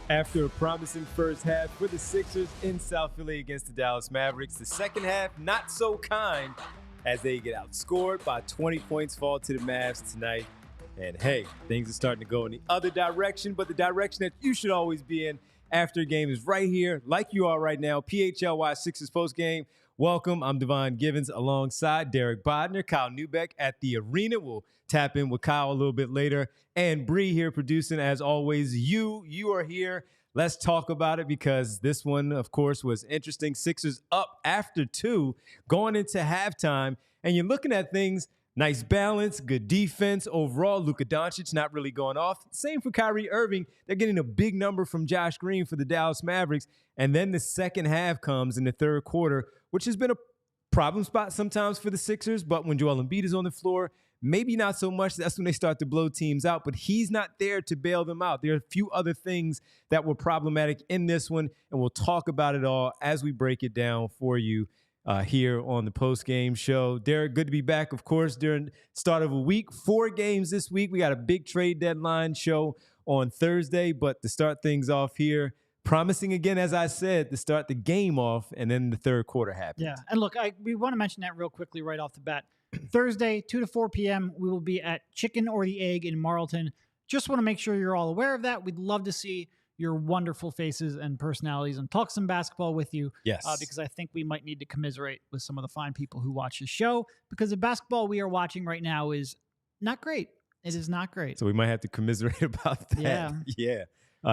After a promising first half for the Sixers in South Philly against the Dallas Mavericks, the second half not so kind as they get outscored by 20 points, fall to the Mavs tonight. And hey, things are starting to go in the other direction, but the direction that you should always be in after a game is right here, like you are right now. PHLY Sixers postgame. Welcome. I'm Devon Givens alongside Derek Bodner, Kyle Newbeck at the arena. We'll tap in with Kyle a little bit later. And Bree here producing as always. You are here. Let's talk about it because this one, of course, was interesting. Sixers up after 2 going into halftime. And you're looking at things, nice balance, good defense. Overall, Luka Doncic not really going off. Same for Kyrie Irving. They're getting a big number from Josh Green for the Dallas Mavericks. And then the second half comes in the third quarter, which has been a problem spot sometimes for the Sixers. But when Joel Embiid is on the floor, maybe not so much. That's when they start to blow teams out. But he's not there to bail them out. There are a few other things that were problematic in this one, and we'll talk about it all as we break it down for you here on the post-game show. Derek, good to be back, of course, during the start of a week. 4 games this week. We got a big trade deadline show on Thursday, but to start things off here, promising again, as I said, to start the game off, and then the third quarter happens. Yeah, and look, we want to mention that real quickly right off the bat. Thursday, 2 to 4 p.m., we will be at Chicken or the Egg in Marlton. Just want to make sure you're all aware of that. We'd love to see your wonderful faces and personalities and talk some basketball with you. Yes. Because I think we might need to commiserate with some of the fine people who watch the show, because the basketball we are watching right now is not great. It is not great. So we might have to commiserate about that. Yeah. Yeah.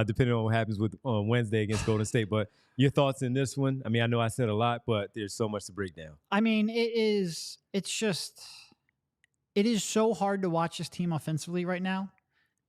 Depending on what happens on Wednesday against Golden State. But your thoughts in this one? I mean, I know I said a lot, but there's so much to break down. I mean, it is so hard to watch this team offensively right now.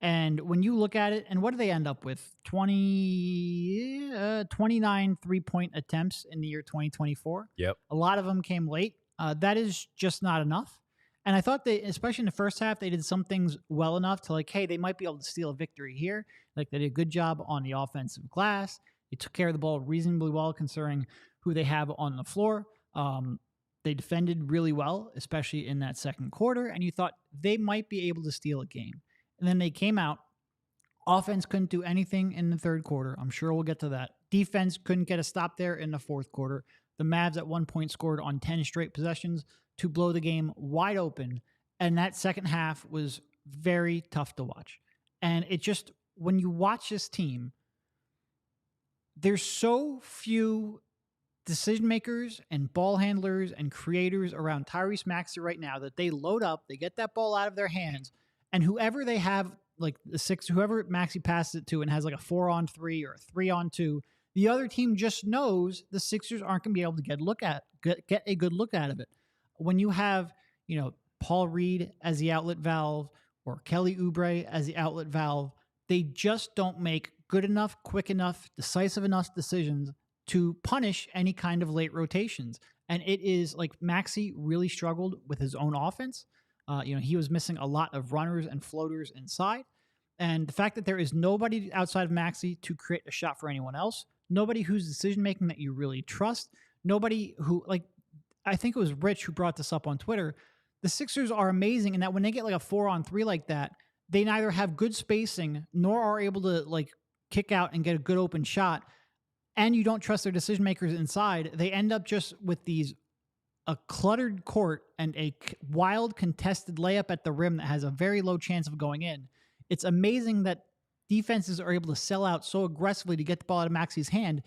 And when you look at it, and what do they end up with? 29 3-point attempts in the year 2024. Yep. A lot of them came late. That is just not enough. And I thought they, especially in the first half, they did some things well enough to like, hey, they might be able to steal a victory here. Like they did a good job on the offensive glass. They took care of the ball reasonably well considering who they have on the floor. They defended really well, especially in that second quarter. And you thought they might be able to steal a game. And then they came out. Offense couldn't do anything in the third quarter. I'm sure we'll get to that. Defense couldn't get a stop there in the fourth quarter. The Mavs at one point scored on 10 straight possessions to blow the game wide open. And that second half was very tough to watch. And it just, when you watch this team, there's so few decision makers and ball handlers and creators around Tyrese Maxey right now that they load up, they get that ball out of their hands, and whoever they have, like whoever Maxey passes it to and has like a 4-on-3 or a 3-on-2, the other team just knows the Sixers aren't going to be able to get a good look out of it. When you have, Paul Reed as the outlet valve or Kelly Oubre as the outlet valve, they just don't make good enough, quick enough, decisive enough decisions to punish any kind of late rotations. And it is like Maxey really struggled with his own offense. He was missing a lot of runners and floaters inside. And the fact that there is nobody outside of Maxey to create a shot for anyone else, nobody whose decision-making that you really trust, nobody who, I think it was Rich who brought this up on Twitter. The Sixers are amazing in that when they get like a 4-on-3 like that, they neither have good spacing nor are able to kick out and get a good open shot. And you don't trust their decision makers inside. They end up just with a cluttered court and a wild contested layup at the rim that has a very low chance of going in. It's amazing that defenses are able to sell out so aggressively to get the ball out of Maxey's hand,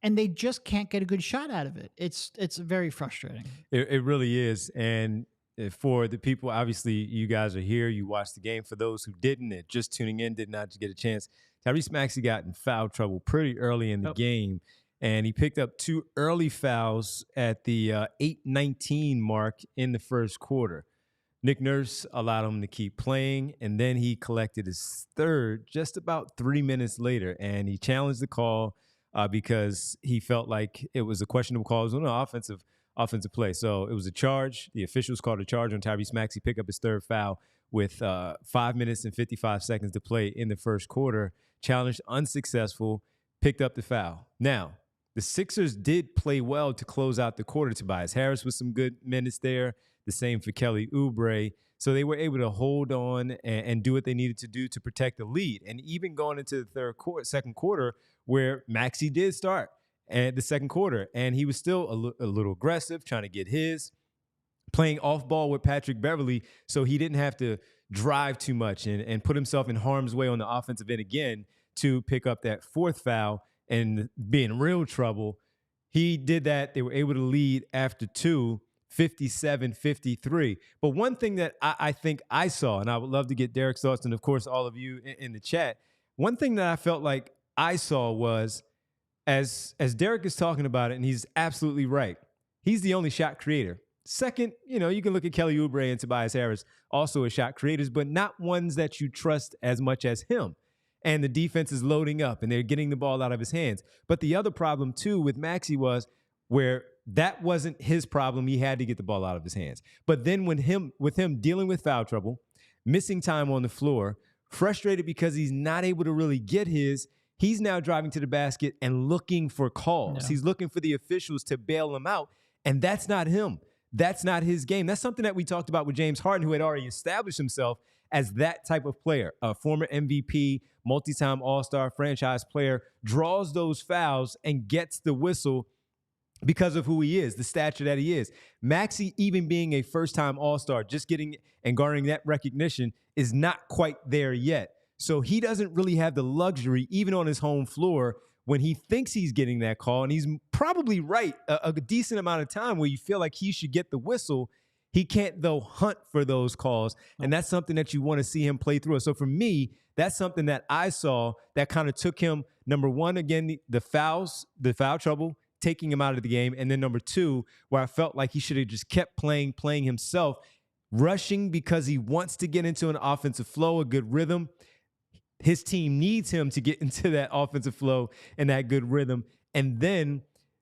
and they just can't get a good shot out of it. It's very frustrating. It really is. And for the people, obviously, you guys are here. You watched the game. For those who didn't, and just tuning in, did not get a chance, Tyrese Maxey got in foul trouble pretty early in the game, and he picked up 2 early fouls at the 8:19 mark in the first quarter. Nick Nurse allowed him to keep playing, and then he collected his third just about 3 minutes later, and he challenged the call because he felt like it was a questionable call. It was an offensive play. So it was a charge. The officials called a charge on Tyrese Maxey, pick up his third foul with 5 minutes and 55 seconds to play in the first quarter. Challenged, unsuccessful, picked up the foul. Now, the Sixers did play well to close out the quarter. Tobias Harris with some good minutes there. The same for Kelly Oubre. So they were able to hold on and do what they needed to do to protect the lead. And even going into the second quarter, where Maxey did start at the second quarter, and he was still a little aggressive, trying to get his, playing off ball with Patrick Beverley, so he didn't have to drive too much and put himself in harm's way on the offensive end again to pick up that fourth foul and be in real trouble. He did that. They were able to lead after two, 57-53. But one thing that I think I saw, and I would love to get Derek's thoughts, and of course all of you in the chat, one thing that I felt like I saw was, as Derek is talking about it, and he's absolutely right, he's the only shot creator. Second, you can look at Kelly Oubre and Tobias Harris, also as shot creators, but not ones that you trust as much as him. And the defense is loading up, and they're getting the ball out of his hands. But the other problem, too, with Maxey was where that wasn't his problem. He had to get the ball out of his hands. But then with him dealing with foul trouble, missing time on the floor, frustrated because he's not able to really get his, he's now driving to the basket and looking for calls. Yeah. He's looking for the officials to bail him out, and that's not him. That's not his game. That's something that we talked about with James Harden, who had already established himself as that type of player, a former MVP, multi-time All-Star franchise player, draws those fouls and gets the whistle because of who he is, the stature that he is. Maxey, even being a first-time All-Star, just getting and garnering that recognition is not quite there yet. So he doesn't really have the luxury, even on his home floor, when he thinks he's getting that call, and he's probably right a decent amount of time where you feel like he should get the whistle, he can't, though, hunt for those calls, and that's something that you want to see him play through. So for me, that's something that I saw that kind of took him, number one, again, the foul trouble, taking him out of the game, and then number two, where I felt like he should have just kept playing himself, rushing because he wants to get into an offensive flow, a good rhythm. His team needs him to get into that offensive flow and that good rhythm. And then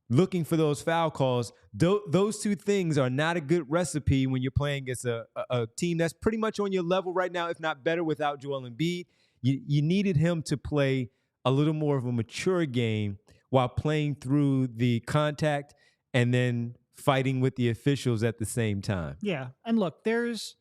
looking for those foul calls, those two things are not a good recipe when you're playing against a team that's pretty much on your level right now, if not better, without Joel Embiid. You needed him to play a little more of a mature game while playing through the contact and then fighting with the officials at the same time. Yeah. And look, there's,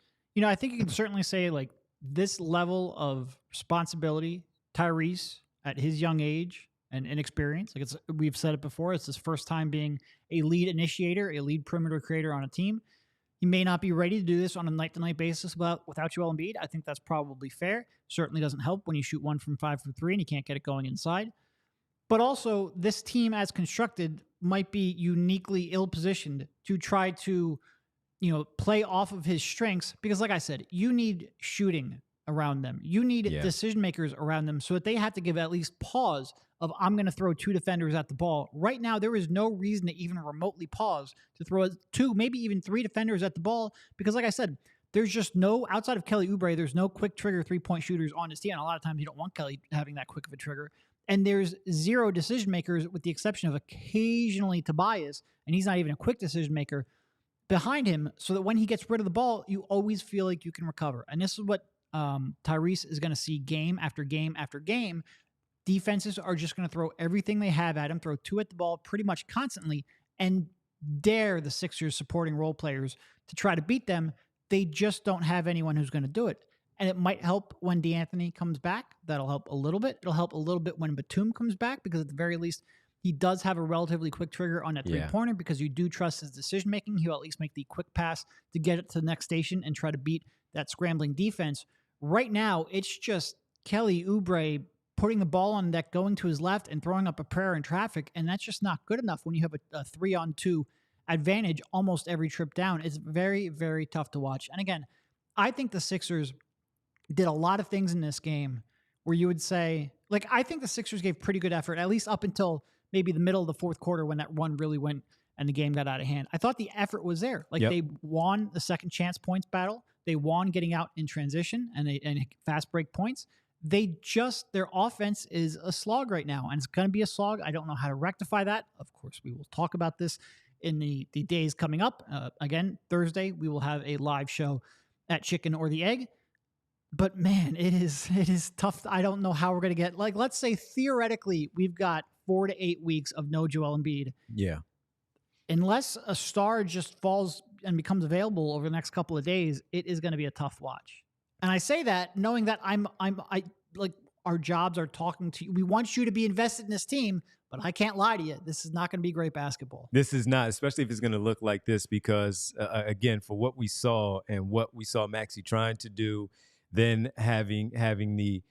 I think you can certainly say, like, this level of responsibility, Tyrese at his young age and inexperience, like we've said it before, it's his first time being a lead initiator, a lead perimeter creator on a team. He may not be ready to do this on a night-to-night basis without Joel Embiid. I think that's probably fair. Certainly doesn't help when you shoot 1 from 5 from 3 and you can't get it going inside. But also, this team as constructed might be uniquely ill-positioned to try to play off of his strengths, because like I said, you need shooting around them. You need decision makers around them so that they have to give at least pause of, I'm going to throw 2 defenders at the ball. Right now, there is no reason to even remotely pause to throw 2, maybe even 3 defenders at the ball, because like I said, there's just no, outside of Kelly Oubre, there's no quick trigger 3-point shooters on his team. And a lot of times you don't want Kelly having that quick of a trigger. And there's 0 decision makers with the exception of occasionally Tobias, and he's not even a quick decision maker, behind him, so that when he gets rid of the ball, you always feel like you can recover. And this is what Tyrese is going to see game after game after game. Defenses are just going to throw everything they have at him, throw 2 at the ball pretty much constantly, and dare the Sixers supporting role players to try to beat them. They just don't have anyone who's going to do it. And it might help when DeAnthony comes back. That'll help a little bit. It'll help a little bit when Batum comes back, because at the very least, he does have a relatively quick trigger on that three-pointer, because you do trust his decision-making. He'll at least make the quick pass to get it to the next station and try to beat that scrambling defense. Right now, it's just Kelly Oubre putting the ball on deck, going to his left, and throwing up a prayer in traffic, and that's just not good enough when you have a 3-on-2 advantage almost every trip down. It's very, very tough to watch. And again, I think the Sixers did a lot of things in this game where you would say, like, I think the Sixers gave pretty good effort, at least up until maybe the middle of the fourth quarter when that run really went and the game got out of hand. I thought the effort was there. Like, they won the second chance points battle. They won getting out in transition and fast break points. Their offense is a slog right now, and it's going to be a slog. I don't know how to rectify that. Of course, we will talk about this in the days coming up. Again, Thursday, we will have a live show at Chicken or the Egg. But man, it is tough. I don't know how we're going to get, like, let's say theoretically we've got 4 to 8 weeks of no Joel Embiid. Yeah. Unless a star just falls, and becomes available over the next couple of days, it is going to be a tough watch. And I say that knowing that I like our jobs are talking to you. We want you to be invested in this team, but I can't lie to you. This is not going to be great basketball. This is not, especially if it's going to look like this, because again, for what we saw and what we saw Maxey trying to do, then having the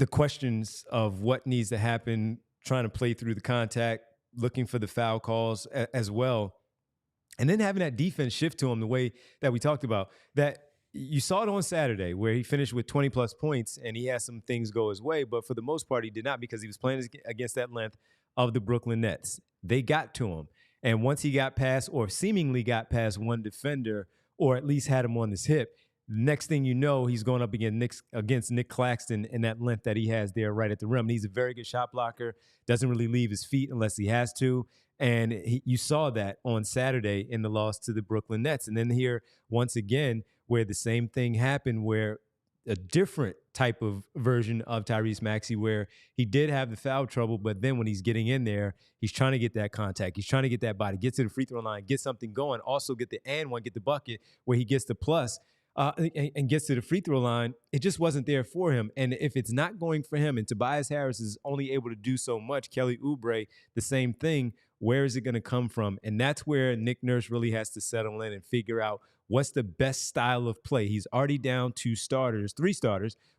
questions of what needs to happen, trying to play through the contact, looking for the foul calls as well. And then having that defense shift to him the way that we talked about, that you saw it on Saturday where he finished with 20-plus points and he had some things go his way. But for the most part, he did not, because he was playing against that length of the Brooklyn Nets. They got to him. And once he got past, or seemingly got past, one defender, or at least had him on his hip, next thing you know, he's going up against Nick Claxton in that length that he has there right at the rim. And he's a very good shot blocker, doesn't really leave his feet unless he has to. And you saw that on Saturday in the loss to the Brooklyn Nets. And then here, once again, where the same thing happened, where a different type of version of Tyrese Maxey, where he did have the foul trouble, but then when he's getting in there, he's trying to get that contact. He's trying to get that body, get to the free throw line, get something going, also get the and one, get the bucket where he gets the plus and gets to the free throw line. It just wasn't there for him. And if it's not going for him, and Tobias Harris is only able to do so much, Kelly Oubre, the same thing, where is it going to come from? And that's where Nick Nurse really has to settle in and figure out what's the best style of play. He's already down three starters,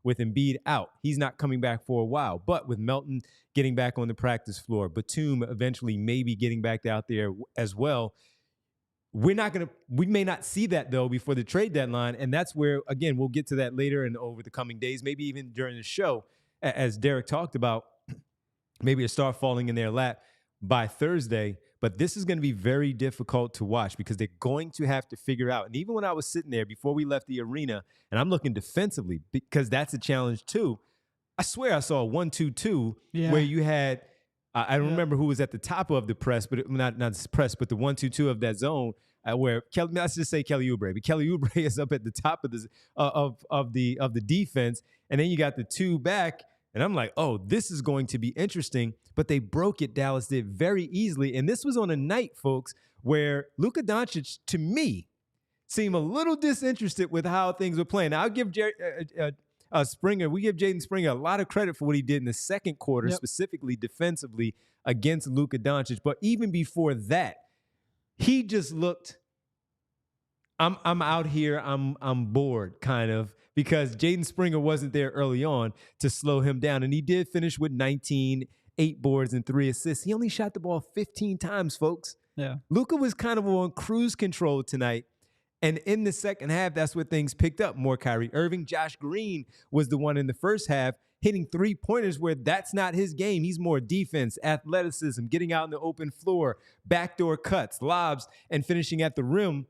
with Embiid out. He's not coming back for a while. But with Melton getting back on the practice floor, Batum eventually maybe getting back out there as well, we may not see that, though, before the trade deadline. And that's where, again, we'll get to that later and over the coming days, maybe even during the show, as Derek talked about, maybe a star falling in their lap by Thursday. But this is going to be very difficult to watch, because they're going to have to figure out. And even when I was sitting there before we left the arena, and I'm looking defensively, because that's a challenge too, I swear I saw a 1-2-2 where you had, I don't remember who was at the top of the press, but not the press, but the 1-2-2 of that zone, where let's just say Kelly Oubre. But Kelly Oubre is up at the top of the defense, and then you got the two back. And I'm like, oh, this is going to be interesting. But they broke it, Dallas did, very easily. And this was on a night, folks, where Luka Doncic, to me, seemed a little disinterested with how things were playing. Now, I'll give Springer, we give Jaden Springer a lot of credit for what he did in the second quarter, specifically defensively against Luka Doncic. But even before that, he just looked, I'm out here, I'm bored, kind of, because Jaden Springer wasn't there early on to slow him down. And he did finish with 19, 8 boards and 3 assists. He only shot the ball 15 times, folks. Yeah. Luka was kind of on cruise control tonight. And in the second half, that's where things picked up. More Kyrie Irving. Josh Green was the one in the first half hitting 3-pointers where that's not his game. He's more defense, athleticism, getting out in the open floor, backdoor cuts, lobs, and finishing at the rim.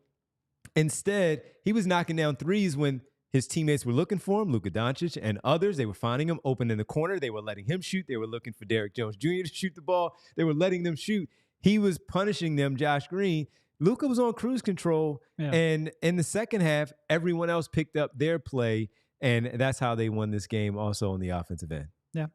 Instead, he was knocking down threes when his teammates were looking for him, Luka Doncic and others. They were finding him open in the corner. They were letting him shoot. They were looking for Derrick Jones Jr. to shoot the ball. They were letting them shoot. He was punishing them, Josh Green. Luka was on cruise control. Yeah. And in the second half, everyone else picked up their play, and that's how they won this game also on the offensive end. Yeah.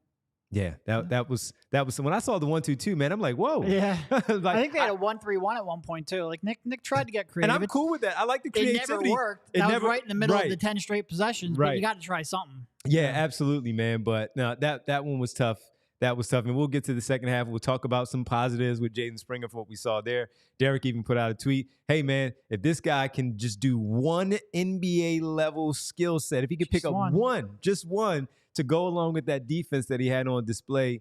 Yeah, that was when I saw the 1-2-2, man. I'm like, whoa. Yeah, like, I think they had a 1-3-1 at one point too. Like Nick tried to get creative, and I'm cool with that. I like the creativity. It never worked. That was right in the middle of the 10 straight possessions. But you got to try something. Yeah, absolutely, man. But no, that one was tough. That was tough, and we'll get to the second half. We'll talk about some positives with Jaden Springer for what we saw there. Derek even put out a tweet. Hey, man, if this guy can just do one NBA level skill set, if he could pick up just one to go along with that defense that he had on display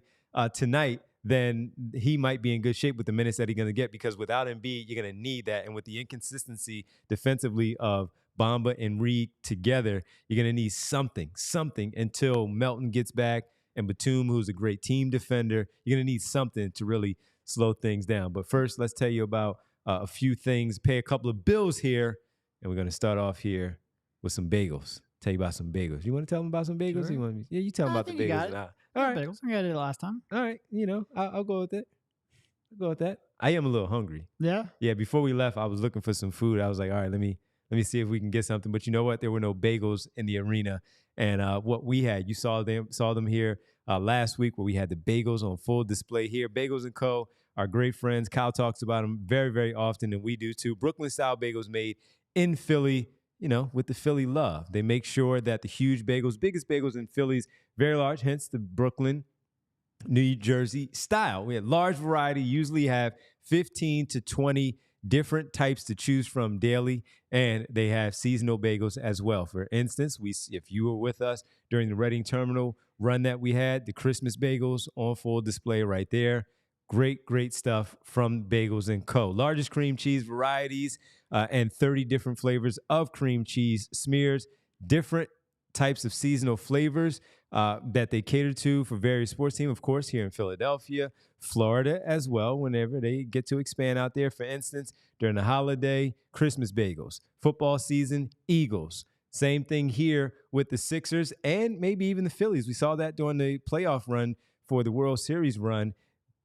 tonight, then he might be in good shape with the minutes that he's going to get, because without Embiid, you're going to need that. And with the inconsistency defensively of Bamba and Reed together, you're going to need something until Melton gets back, and Batum, who's a great team defender. You're going to need something to really slow things down. But first, let's tell you about a few things, pay a couple of bills here, and we're going to start off here with some bagels. Tell you about some bagels. You want to tell them about some bagels? Sure. You tell them about the bagels. All right. Bagels. I got it last time. All right. I'll go with it. I'll go with that. I am a little hungry. Yeah? Yeah, before we left, I was looking for some food. I was like, all right, let me see if we can get something. But you know what? There were no bagels in the arena. And what we had, you saw them here last week, where we had the bagels on full display here. Bagels & Co. our great friends. Kyle talks about them very, very often, and we do too. Brooklyn-style bagels made in Philly, with the Philly love. They make sure that the huge bagels, biggest bagels in Philly's very large, hence the Brooklyn, New Jersey style. We have large variety, usually have 15 to 20 different types to choose from daily, and they have seasonal bagels as well. For instance, if you were with us during the Reading Terminal run that we had, the Christmas bagels on full display right there. Great, great stuff from Bagels & Co. Largest cream cheese varieties and 30 different flavors of cream cheese smears, different types of seasonal flavors that they cater to for various sports teams, of course, here in Philadelphia, Florida as well, whenever they get to expand out there. For instance, during the holiday, Christmas bagels, football season, Eagles. Same thing here with the Sixers and maybe even the Phillies. We saw that during the playoff run for the World Series run.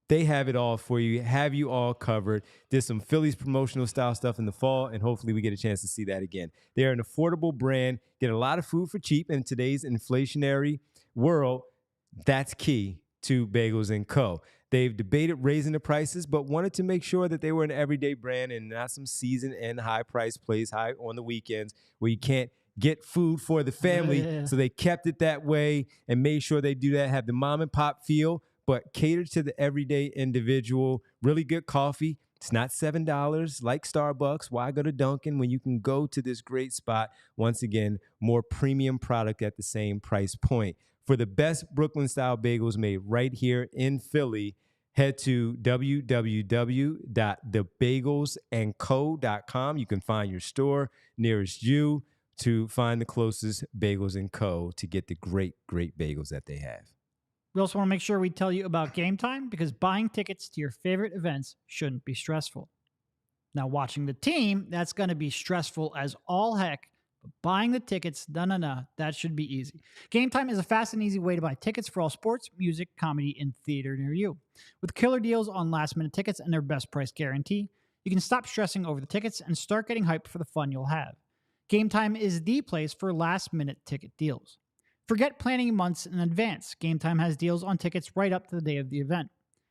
They have it all for you, have you all covered. Did some Phillies promotional style stuff in the fall, and hopefully we get a chance to see that again. They're an affordable brand, get a lot of food for cheap in today's inflationary world. That's key to Bagels & Co. They've debated raising the prices, but wanted to make sure that they were an everyday brand and not some season and high price plays high on the weekends where you can't get food for the family. Yeah. So they kept it that way and made sure they do that, have the mom and pop feel, but cater to the everyday individual. Really good coffee. It's not $7 like Starbucks. Why go to Dunkin' when you can go to this great spot? Once again, more premium product at the same price point. For the best Brooklyn-style bagels made right here in Philly, head to www.thebagelsandco.com. You can find your store nearest you to find the closest Bagels & Co. to get the great, great bagels that they have. We also want to make sure we tell you about Game Time because buying tickets to your favorite events shouldn't be stressful. Now, watching the team, that's going to be stressful as all heck. But buying the tickets, no, that should be easy. Game Time is a fast and easy way to buy tickets for all sports, music, comedy, and theater near you. With killer deals on last-minute tickets and their best price guarantee, you can stop stressing over the tickets and start getting hyped for the fun you'll have. Game Time is the place for last-minute ticket deals. Forget planning months in advance. Game Time has deals on tickets right up to the day of the event.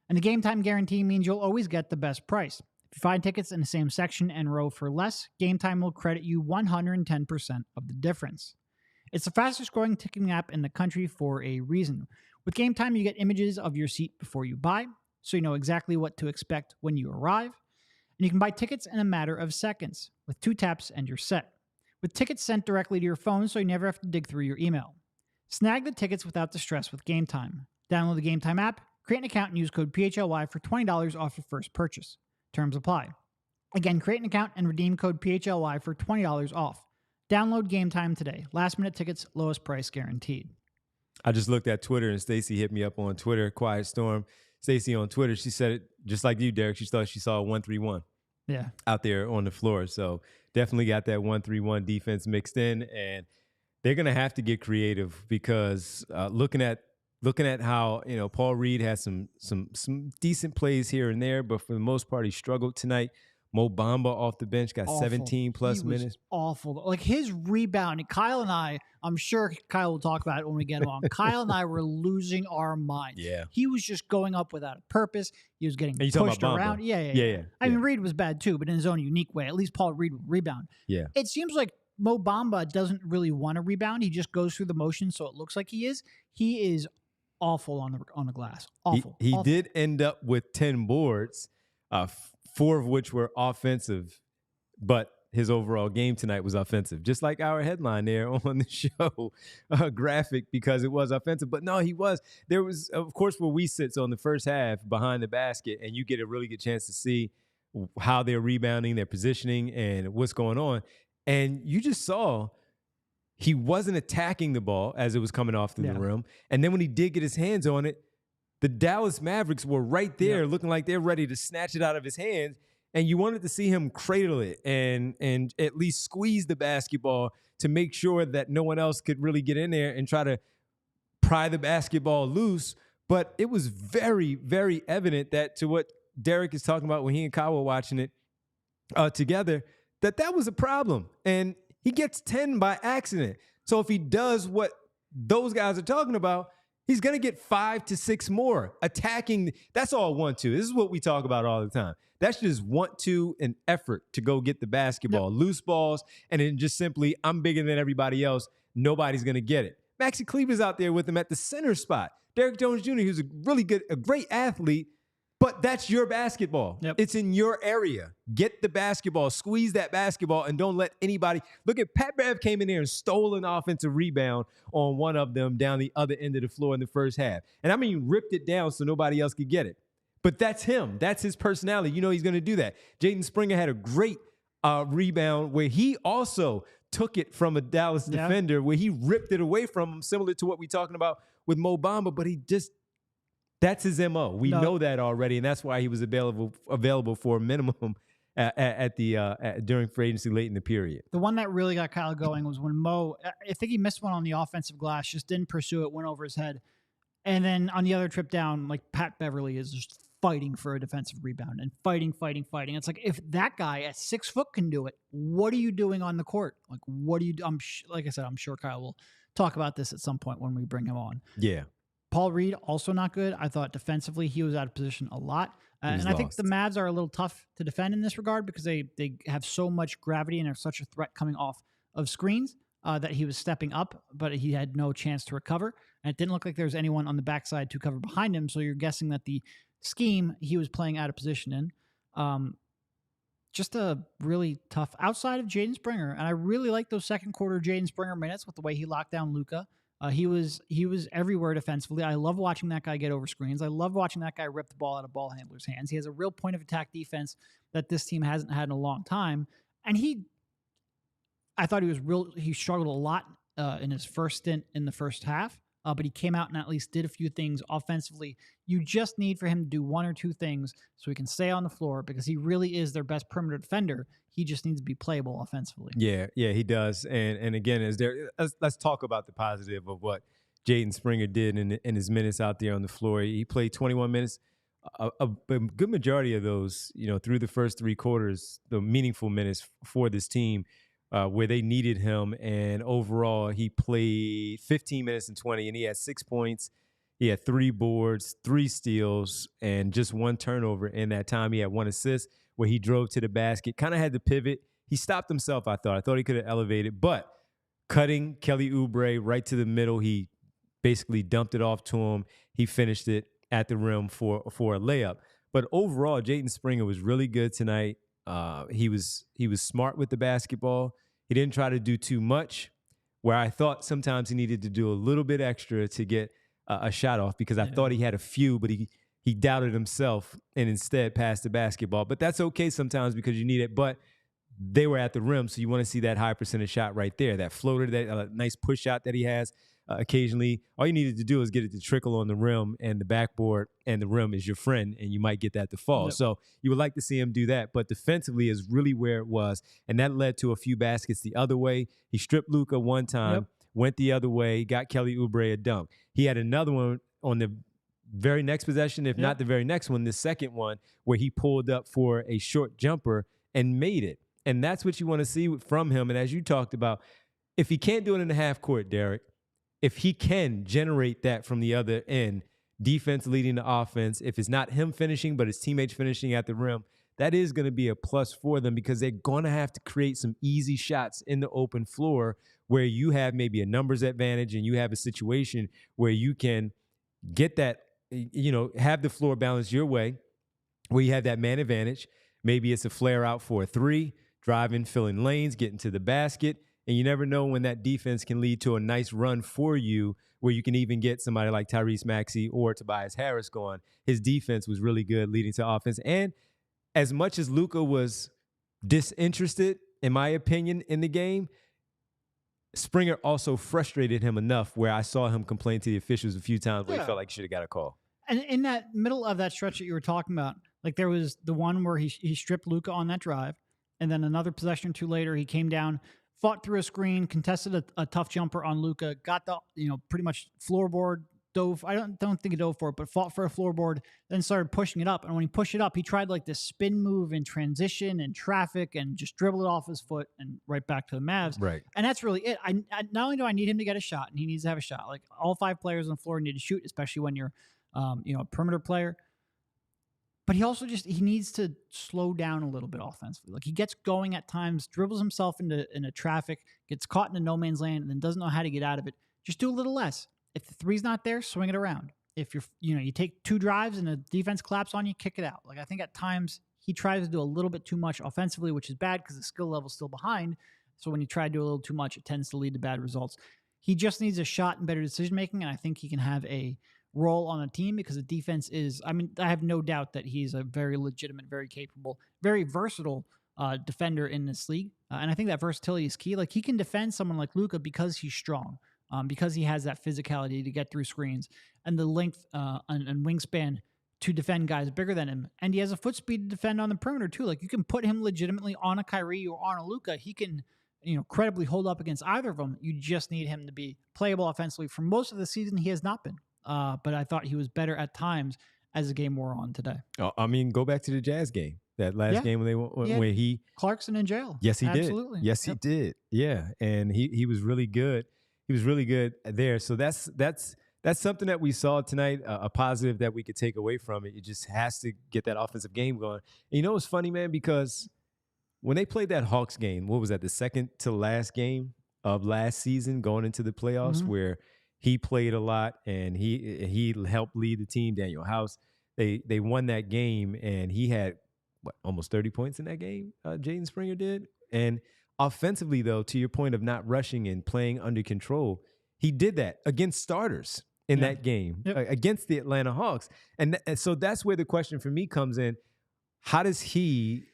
And the Game Time guarantee means you'll always get the best price. If you find tickets in the same section and row for less, Game Time will credit you 110% of the difference. It's the fastest growing ticketing app in the country for a reason. With Game Time, you get images of your seat before you buy, so you know exactly what to expect when you arrive. And you can buy tickets in a matter of seconds. With 2 taps and you're set. With tickets sent directly to your phone, so you never have to dig through your email. Snag the tickets without the stress with Game Time. Download the Game Time app, create an account, and use code PHLY for $20 off your first purchase. Terms apply. Again, create an account and redeem code PHLY for $20 off. Download Game Time today. Last minute tickets, lowest price guaranteed. I just looked at Twitter and Stacy hit me up on Twitter, Quiet Storm. Stacy on Twitter, she said it just like you, Derek. She thought she saw a 1-3-1 out there on the floor. So definitely got that 1-3-1 defense mixed in, and they're going to have to get creative because looking at how, Paul Reed has some decent plays here and there, but for the most part, he struggled tonight. Mo Bamba off the bench got 17-plus minutes. Awful. Like his rebound, Kyle and I, I'm sure Kyle will talk about it when we get on. Kyle and I were losing our minds. Yeah. He was just going up without a purpose. He was getting pushed around. Yeah. I mean, Reed was bad too, but in his own unique way. At least Paul Reed would rebound. Yeah. It seems like Mo Bamba doesn't really want to rebound. He just goes through the motion, so it looks like he is. He is awful on the glass. Awful. He awful. did end up with 10 boards, 4 of which were offensive, but his overall game tonight was offensive, just like our headline there on the show graphic, because it was offensive. But no, he was. There was, of course, where we sit, so in the first half behind the basket, and you get a really good chance to see how they're rebounding, their positioning, and what's going on. And you just saw he wasn't attacking the ball as it was coming off the rim. And then when he did get his hands on it, the Dallas Mavericks were right there looking like they're ready to snatch it out of his hands. And you wanted to see him cradle it and at least squeeze the basketball to make sure that no one else could really get in there and try to pry the basketball loose. But it was very, very evident that, to what Derek is talking about when he and Kyle were watching it together, that was a problem. And he gets 10 by accident. So if he does what those guys are talking about, He's going to get 5 to 6 more attacking. That's all want to. This is what we talk about all the time. That's just want to and effort to go get the basketball, loose balls, and then just simply, I'm bigger than everybody else. Nobody's going to get it. Maxey Kleber's out there with him at the center spot. Derrick Jones Jr., who's a great athlete, but that's your basketball. It's in your area. Get the basketball, squeeze that basketball, and don't let anybody. Look at Pat Bev came in there and stole an offensive rebound on one of them down the other end of the floor in the first half. And I mean, ripped it down so nobody else could get it. But that's him. That's his personality. You know he's going to do that. Jaden Springer had a great rebound where he also took it from a Dallas defender, where he ripped it away from him, similar to what we're talking about with Mo Bamba, but that's his MO. We know that already, and that's why he was available for a minimum during free agency late in the period. The one that really got Kyle going was when Mo, I think he missed one on the offensive glass, just didn't pursue it, went over his head. And then on the other trip down, like Pat Beverly is just fighting for a defensive rebound and fighting. It's like, if that guy at 6 foot can do it, what are you doing on the court? Like, what do you do? Like I said, I'm sure Kyle will talk about this at some point when we bring him on. Yeah. Paul Reed, also not good. I thought defensively he was out of position a lot. And I think the Mavs are a little tough to defend in this regard because they have so much gravity and are such a threat coming off of screens that he was stepping up, but he had no chance to recover. And it didn't look like there was anyone on the backside to cover behind him. So you're guessing that the scheme he was playing out of position in. Just a really tough outside of Jaden Springer. And I really like those second quarter Jaden Springer minutes with the way he locked down Luka. He was everywhere defensively. I love watching that guy get over screens. I love watching that guy rip the ball out of ball handlers' hands. He has a real point of attack defense that this team hasn't had in a long time. And I thought he struggled a lot in his first stint in the first half, but he came out and at least did a few things offensively. You just need for him to do one or two things so he can stay on the floor, because he really is their best perimeter defender. He just needs to be playable offensively. Yeah, he does. And again, let's talk about the positive of what Jaden Springer did in his minutes out there on the floor. He played 21 minutes. A good majority of those, through the first 3 quarters, the meaningful minutes for this team where they needed him. And overall, he played 15 minutes and 20, and he had 6 points. He had 3 boards, 3 steals, and just 1 turnover in that time. He had 1 assist where he drove to the basket, kind of had to pivot. He stopped himself, I thought he could have elevated, but cutting Kelly Oubre right to the middle, he basically dumped it off to him. He finished it at the rim for a layup. But overall, Jaden Springer was really good tonight. He was smart with the basketball. He didn't try to do too much, where I thought sometimes he needed to do a little bit extra to get a shot off, because I thought he had a few, but he doubted himself and instead passed the basketball. But that's okay sometimes because you need it. But they were at the rim, so you want to see that high percentage shot right there, that floater, that nice push shot that he has occasionally. All you needed to do is get it to trickle on the rim, and the backboard and the rim is your friend, and you might get that to fall. Yep. So you would like to see him do that. But defensively is really where it was, and that led to a few baskets the other way. He stripped Luka one time, went the other way, got Kelly Oubre a dunk. He had another one on the very next possession, if not the very next one, the second one, where he pulled up for a short jumper and made it. And that's what you want to see from him. And as you talked about, if he can't do it in the half court, Derek, if he can generate that from the other end, defense leading the offense, if it's not him finishing, but his teammates finishing at the rim, that is going to be a plus for them, because they're going to have to create some easy shots in the open floor where you have maybe a numbers advantage and you have a situation where you can get that, have the floor balanced your way, where you have that man advantage. Maybe it's a flare out for a 3, driving, filling lanes, getting to the basket. And you never know when that defense can lead to a nice run for you, where you can even get somebody like Tyrese Maxey or Tobias Harris going. His defense was really good, leading to offense. And as much as Luka was disinterested, in my opinion, in the game, Springer also frustrated him enough where I saw him complain to the officials a few times where he felt like he should have got a call. And in that middle of that stretch that you were talking about, like there was the one where he stripped Luka on that drive, and then another possession or two later, he came down, fought through a screen, contested a tough jumper on Luka, got the pretty much floorboard dove. I don't think he dove for it, but fought for a floorboard, then started pushing it up. And when he pushed it up, he tried like this spin move in transition and traffic and just dribbled it off his foot and right back to the Mavs. Right. And that's really it. I not only do I need him to get a shot, and he needs to have a shot. Like all 5 players on the floor need to shoot, especially when you're, a perimeter player. But he also he needs to slow down a little bit offensively. Like he gets going at times, dribbles himself into traffic, gets caught in a no man's land, and then doesn't know how to get out of it. Just do a little less. If the three's not there, swing it around. If you take 2 drives and the defense collapses on you, kick it out. Like I think at times he tries to do a little bit too much offensively, which is bad because the skill level's still behind. So when you try to do a little too much, it tends to lead to bad results. He just needs a shot and better decision making, and I think he can have a role on a team because the defense is, I have no doubt that he's a very legitimate, very capable, very versatile defender in this league. And I think that versatility is key. Like he can defend someone like Luka because he's strong, because he has that physicality to get through screens and the length and wingspan to defend guys bigger than him. And he has a foot speed to defend on the perimeter too. Like you can put him legitimately on a Kyrie or on a Luka. He can, credibly hold up against either of them. You just need him to be playable offensively. For most of the season, he has not been. But I thought he was better at times as the game wore on today. Go back to the Jazz game. That last game when he Clarkson in jail. Yes, he Absolutely. did. Yes, he did. Yeah, and he was really good. He was really good there. So that's something that we saw tonight. A positive that we could take away from it. It just has to get that offensive game going. And it's funny, man, because when they played that Hawks game, what was that? The second to last game of last season, going into the playoffs, where he played a lot and he helped lead the team. Daniel House, they won that game, and he had almost 30 points in that game. Jaden Springer did. And offensively, though, to your point of not rushing and playing under control, he did that against starters in that game against the Atlanta Hawks. And so that's where the question for me comes in. How does he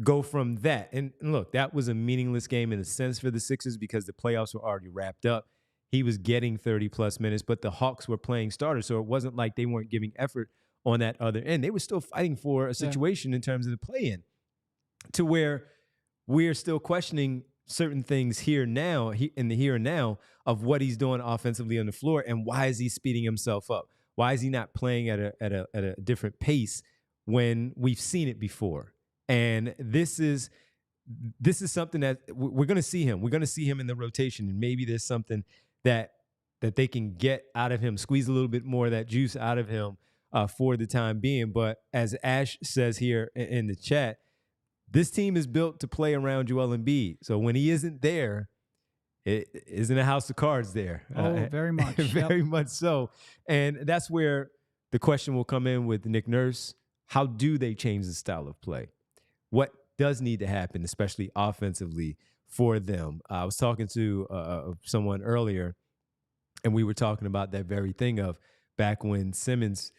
go from that? And look, that was a meaningless game in a sense for the Sixers because the playoffs were already wrapped up. He was getting 30-plus minutes, but the Hawks were playing starters, so it wasn't like they weren't giving effort on that other end. They were still fighting for a situation in terms of the play-in, to where we're still questioning certain things here now, in the here and now, of what he's doing offensively on the floor and why is he speeding himself up? Why is he not playing at a different pace when we've seen it before? And this is something that we're going to see him. We're going to see him in the rotation, and maybe there's something that they can get out of him, squeeze a little bit more of that juice out of him for the time being. But as Ash says here in the chat, this team is built to play around Joel Embiid. So when he isn't there, it isn't a house of cards there. Oh, very much. Very much so. And that's where the question will come in with Nick Nurse. How do they change the style of play? What does need to happen, especially offensively, for them? I was talking to someone earlier, and we were talking about that very thing of back when Simmons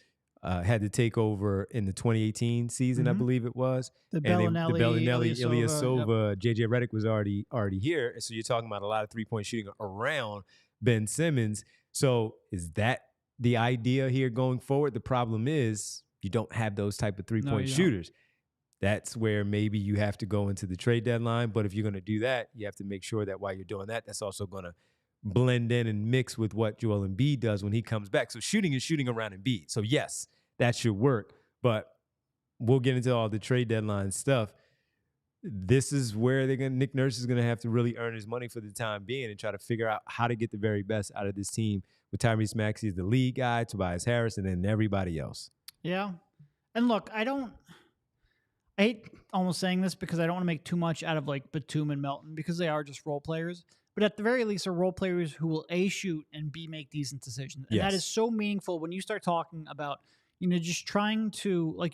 had to take over in the 2018 season, I believe it was. The Bellinelli, Ilyasova, JJ Redick was already here. So you're talking about a lot of three-point shooting around Ben Simmons. So is that the idea here going forward? The problem is you don't have those type of three-point shooters. That's where maybe you have to go into the trade deadline. But if you're going to do that, you have to make sure that while you're doing that, that's also going to blend in and mix with what Joel Embiid does when he comes back. So shooting is shooting around Embiid. So yes, that should work. But we'll get into all the trade deadline stuff. This is where Nick Nurse is going to have to really earn his money for the time being and try to figure out how to get the very best out of this team with Tyrese Maxey as the lead guy, Tobias Harris, and then everybody else. Yeah. And look, I hate almost saying this because I don't want to make too much out of like Batum and Melton because they are just role players. But at the very least, are role players who will A, shoot, and B, make decent decisions. And that is so meaningful when you start talking about, just trying to, like,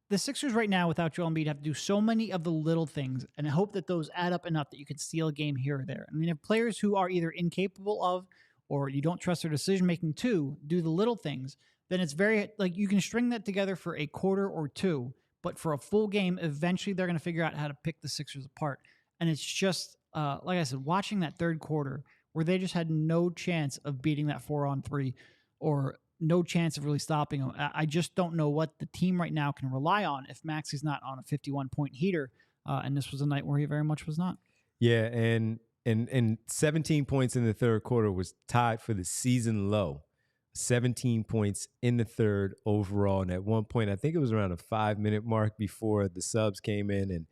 the Sixers right now without Joel Embiid have to do so many of the little things, and I hope that those add up enough that you can steal a game here or there. I mean, if players who are either incapable of or you don't trust their decision-making to do the little things, then it's very, like, you can string that together for a quarter or two, but for a full game, eventually they're going to figure out how to pick the Sixers apart. And it's just, like I said, watching that third quarter where they just had no chance of beating that 4-on-3 or no chance of really stopping them. I just don't know what the team right now can rely on if Maxey's not on a 51-point heater. And this was a night where he very much was not. Yeah, and 17 points in the third quarter was tied for the season low 17 points in the third overall. And at one point, I think it was around a 5-minute mark before the subs came in, and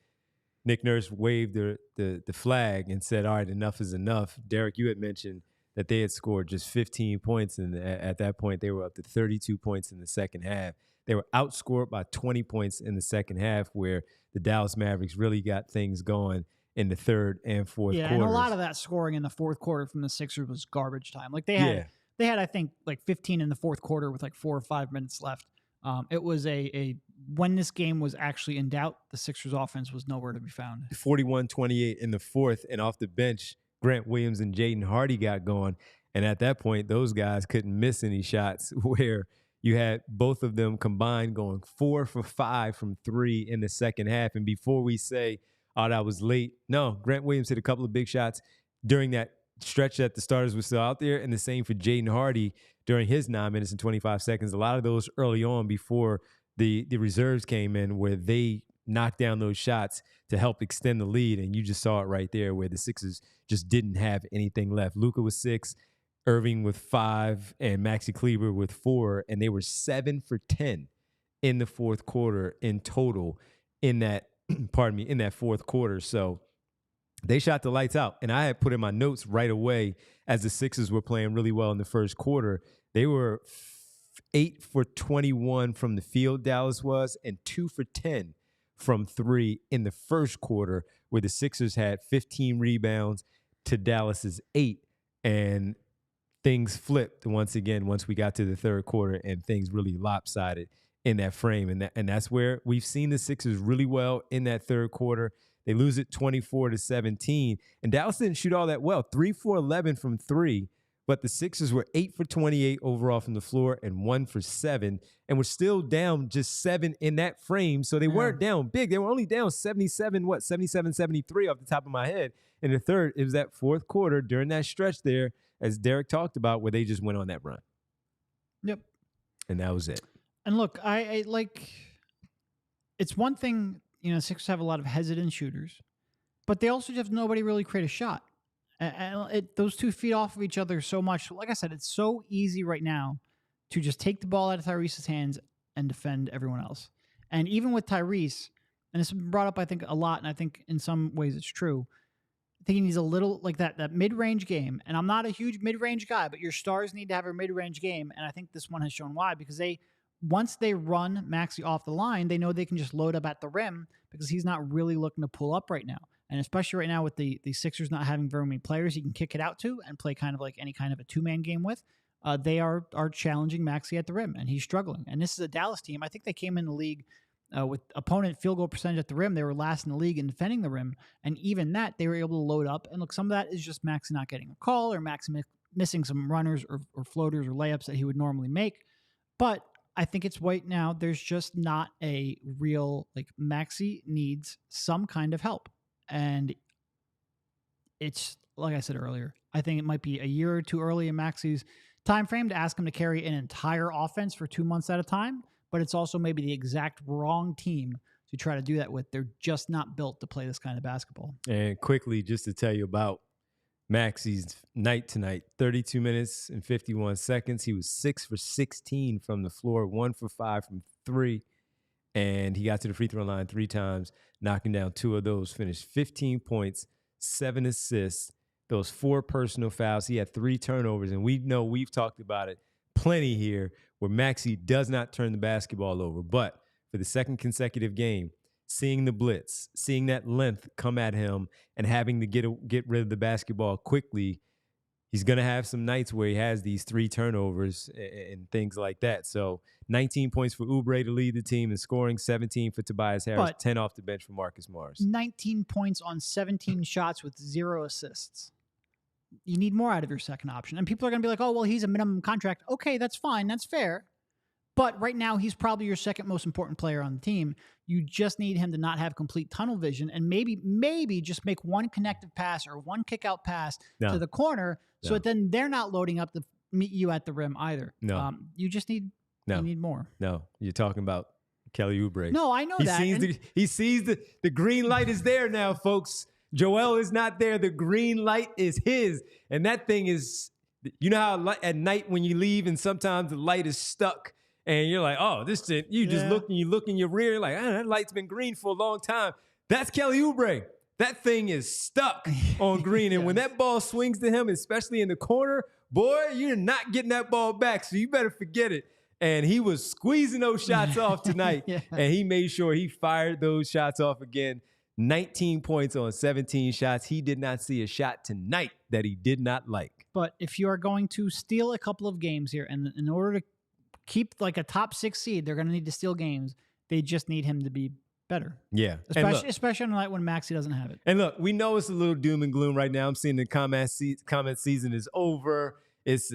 Nick Nurse waved the flag and said, all right, enough is enough. Derek, you had mentioned that they had scored just 15 points, and at that point, they were up to 32 points in the second half. They were outscored by 20 points in the second half, where the Dallas Mavericks really got things going in the third and fourth quarters. And a lot of that scoring in the fourth quarter from the Sixers was garbage time. Like they had, I think, like 15 in the fourth quarter with like 4 or 5 minutes left. It was when this game was actually in doubt, the Sixers offense was nowhere to be found. 41-28 in the fourth, and off the bench, Grant Williams and Jaden Hardy got going. And at that point, those guys couldn't miss any shots, where you had both of them combined going 4 for 5 from 3 in the second half. And before we say, oh, that was late, no, Grant Williams hit a couple of big shots during that stretch that the starters were still out there, and the same for Jaden Hardy during his 9 minutes and 25 seconds. A lot of those early on before the reserves came in, where they knocked down those shots to help extend the lead, and you just saw it right there where the Sixers just didn't have anything left. Luka with 6, Irving with 5, and Maxey Kleber with 4, and they were 7 for 10 in the fourth quarter in total in that, in that fourth quarter. So they shot the lights out. And I had put in my notes right away, as the Sixers were playing really well in the first quarter, they were 8 for 21 from the field, Dallas was, and 2 for 10 from 3 in the first quarter, where the Sixers had 15 rebounds to Dallas's 8. And things flipped once again once we got to the third quarter, and things really lopsided in that frame. And that's where we've seen the Sixers really well in that third quarter. They lose it 24-17, and Dallas didn't shoot all that well. 3 for 11 from 3, but the Sixers were 8 for 28 overall from the floor and 1 for 7, and were still down just 7 in that frame. So they weren't down big. They were only down 77, 73 off the top of my head. In the third, it was that fourth quarter during that stretch there, as Derek talked about, where they just went on that run. Yep. And that was it. And look, I like, it's one thing, Sixers have a lot of hesitant shooters, but they also just nobody really create a shot. And those 2 feet off of each other so much. Like I said, it's so easy right now to just take the ball out of Tyrese's hands and defend everyone else. And even with Tyrese, and it's been brought up, I think, a lot, and I think in some ways it's true, I think he needs a little, like that mid-range game. And I'm not a huge mid-range guy, but your stars need to have a mid-range game. And I think this one has shown why, because once they run Maxey off the line, they know they can just load up at the rim, because he's not really looking to pull up right now. And especially right now with the Sixers not having very many players he can kick it out to and play kind of like any kind of a 2-man game with, they are challenging Maxey at the rim, and he's struggling. And this is a Dallas team. I think they came in the league with opponent field goal percentage at the rim. They were last in the league in defending the rim. And even that, they were able to load up. And look, some of that is just Maxey not getting a call, or Maxey missing some runners or floaters or layups that he would normally make. But I think it's right now, there's just not a real, like, Maxey needs some kind of help. And it's, like I said earlier, I think it might be a year or two early in Maxey's time frame to ask him to carry an entire offense for 2 months at a time. But it's also maybe the exact wrong team to try to do that with. They're just not built to play this kind of basketball. And quickly, just to tell you about Maxey's night tonight, 32 minutes and 51 seconds. He was 6 for 16 from the floor, 1 for 5 from 3. And he got to the free throw line 3 times, knocking down 2 of those, finished 15 points, 7 assists, those 4 personal fouls. He had 3 turnovers, and we know we've talked about it plenty here, where Maxey does not turn the basketball over. But for the second consecutive game, seeing the blitz, seeing that length come at him, and having to get rid of the basketball quickly, he's going to have some nights where he has these 3 turnovers and things like that. So 19 points for Oubre to lead the team in scoring, 17 for Tobias Harris, 10 off the bench for Marcus Morris. 19 points on 17 shots with 0 assists. You need more out of your second option. And people are going to be like, oh, well, he's a minimum contract. Okay, that's fine. That's fair. But right now, he's probably your second most important player on the team. You just need him to not have complete tunnel vision, and maybe just make one connective pass or one kick-out pass to the corner, so that then they're not loading up to meet you at the rim either. No. You just need you need more. No, you're talking about Kelly Oubre. No, I know that. He sees the green light is there now, folks. Joel is not there. The green light is his. And that thing is You know how at night when you leave and sometimes the light is stuck and you're like, oh, this is, you just look in your rear, you're like, that light's been green for a long time. That's Kelly Oubre. That thing is stuck on green. And when that ball swings to him, especially in the corner, boy, you're not getting that ball back. So you better forget it. And he was squeezing those shots off tonight. And he made sure he fired those shots off again. 19 points on 17 shots. He did not see a shot tonight that he did not like. But if you are going to steal a couple of games here, and in order to keep like a top 6 seed, they're going to need to steal games. They just need him to be better. Yeah. Especially on a night when Maxey doesn't have it. And look, we know it's a little doom and gloom right now. I'm seeing the comment season is over. It's,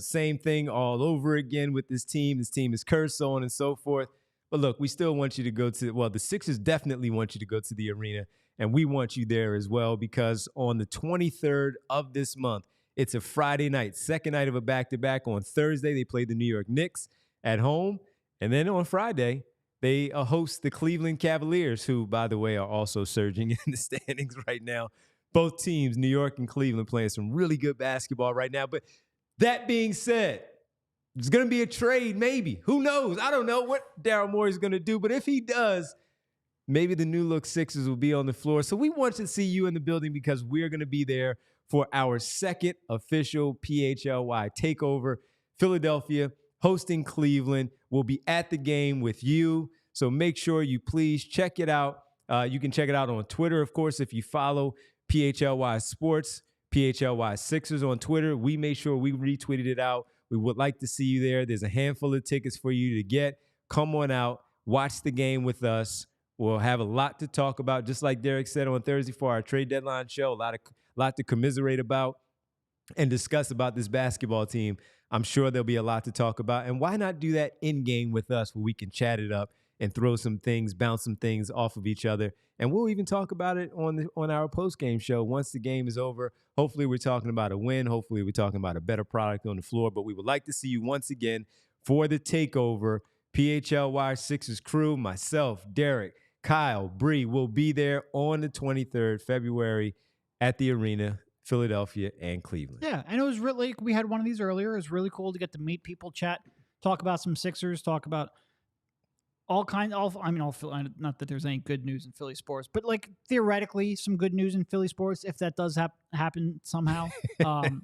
same thing all over again with this team. This team is cursed, so on and so forth. But look, we still want you to go to, well, the Sixers definitely want you to go to the arena, and we want you there as well, because on the 23rd of this month, it's a Friday night, second night of a back-to-back. On Thursday, they play the New York Knicks at home. And then on Friday, they host the Cleveland Cavaliers, who, by the way, are also surging in the standings right now. Both teams, New York and Cleveland, playing some really good basketball right now. But that being said, there's going to be a trade, maybe. Who knows? I don't know what Daryl Morey is going to do. But if he does, maybe the new look Sixers will be on the floor. So we want to see you in the building, because we're going to be there for our second official PHLY takeover. Philadelphia hosting Cleveland. We'll be at the game with you. So make sure you please check it out. You can check it out on Twitter, of course, if you follow PHLY Sports, PHLY Sixers on Twitter. We made sure we retweeted it out. We would like to see you there. There's a handful of tickets for you to get. Come on out. Watch the game with us. We'll have a lot to talk about, just like Derek said on Thursday for our trade deadline show. A lot to commiserate about and discuss about this basketball team. I'm sure there'll be a lot to talk about. And why not do that in-game with us, where we can chat it up and throw some things, bounce some things off of each other. And we'll even talk about it on our post-game show once the game is over. Hopefully we're talking about a win. Hopefully we're talking about a better product on the floor. But we would like to see you once again for the takeover. PHLY Sixers crew, myself, Derek, Kyle, Bree will be there on the 23rd February at the arena, Philadelphia and Cleveland. Yeah, and it was really, we had one of these earlier. It was really cool to get to meet people, chat, talk about some Sixers, talk about not that there's any good news in Philly sports, but like theoretically some good news in Philly sports if that does happen somehow. And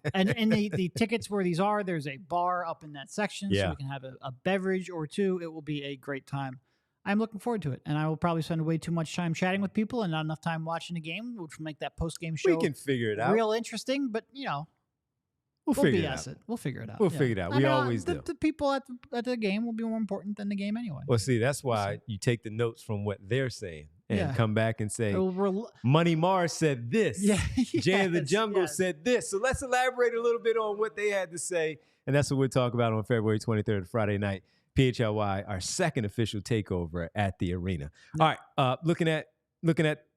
the tickets where these are, there's a bar up in that section, so we can have a beverage or two. It will be a great time. I'm looking forward to it, and I will probably spend way too much time chatting with people and not enough time watching the game, which will make that post-game show we can figure it out. Real interesting, but we'll figure it out. We'll figure it out. We'll figure it out. We always do. The people at the game will be more important than the game anyway. Well, see, that's why you take the notes from what they're saying and come back and say, Money Mars said this. Jay of the Jungle said this. So let's elaborate a little bit on what they had to say. And that's what we'll talk about on February 23rd, Friday night. PHLY, our second official takeover at the arena. All right, looking at